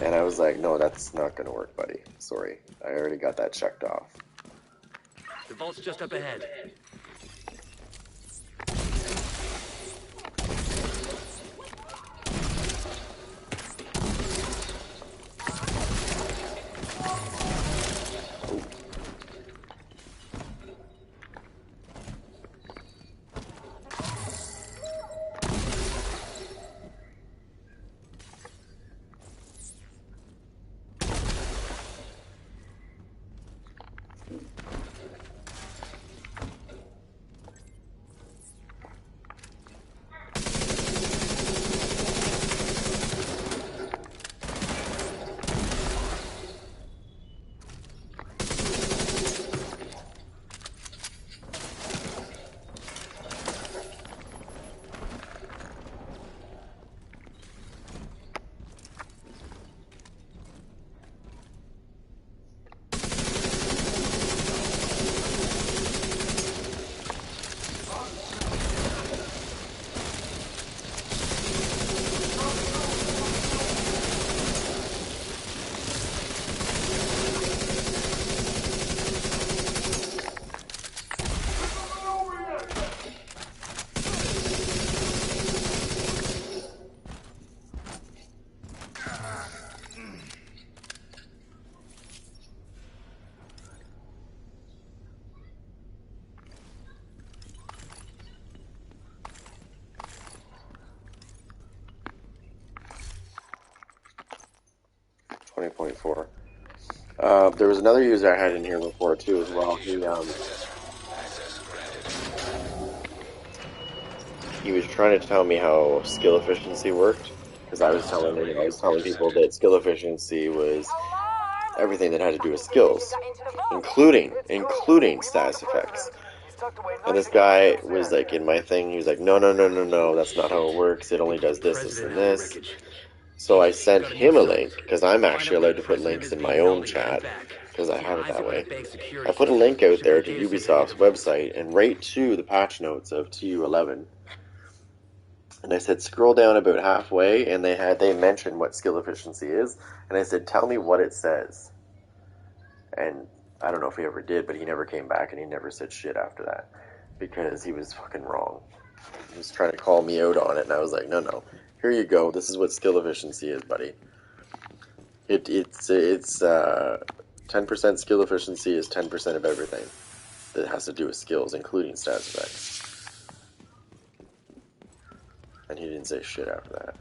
And I was like, no, that's not going to work, buddy. Sorry. I already got that checked off. The vault's just up ahead. 20.4. There was another user I had in here before too as well. He was trying to tell me how skill efficiency worked, because I was telling people that skill efficiency was everything that had to do with skills, including status effects. And this guy was like in my thing, he was like, no, that's not how it works. It only does this, this, and this. So I sent him a link, because I'm actually allowed to put links in my own chat, because I have it that way. I put a link out there to Ubisoft's website, and right to the patch notes of TU11. And I said, scroll down about halfway, and they mentioned what skill efficiency is. And I said, tell me what it says. And I don't know if he ever did, but he never came back, and he never said shit after that. Because he was fucking wrong. He was trying to call me out on it, and I was like, no. Here you go. This is what skill efficiency is, buddy. It's 10% skill efficiency is 10% of everything that has to do with skills, including stats effects. And he didn't say shit after that.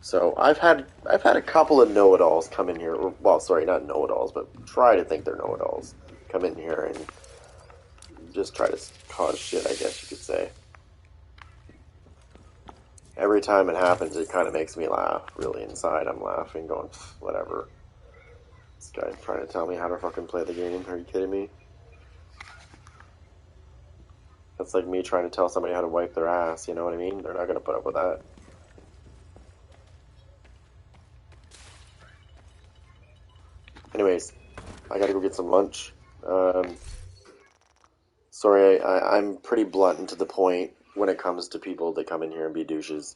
So I've had a couple of know-it-alls come in here. Well, sorry, not know-it-alls, but try to think they're know-it-alls. Come in here and just try to cause shit, I guess you could say. Every time it happens, it kind of makes me laugh. Really, inside, I'm laughing, going, whatever. This guy's trying to tell me how to fucking play the game. Are you kidding me? That's like me trying to tell somebody how to wipe their ass, you know what I mean? They're not going to put up with that. Anyways, I gotta go get some lunch. Sorry, I'm pretty blunt and to the point when it comes to people that come in here and be douches.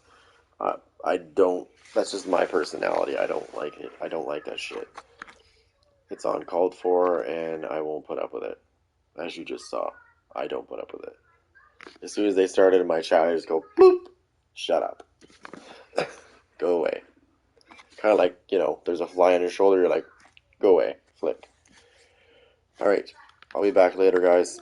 That's just my personality. I don't like it. I don't like that shit. It's uncalled for, and I won't put up with it. As you just saw, I don't put up with it. As soon as they started in my chat, I just go, boop, shut up. Go away. Kind of like, there's a fly on your shoulder, you're like, go away, flick. Alright, I'll be back later, guys.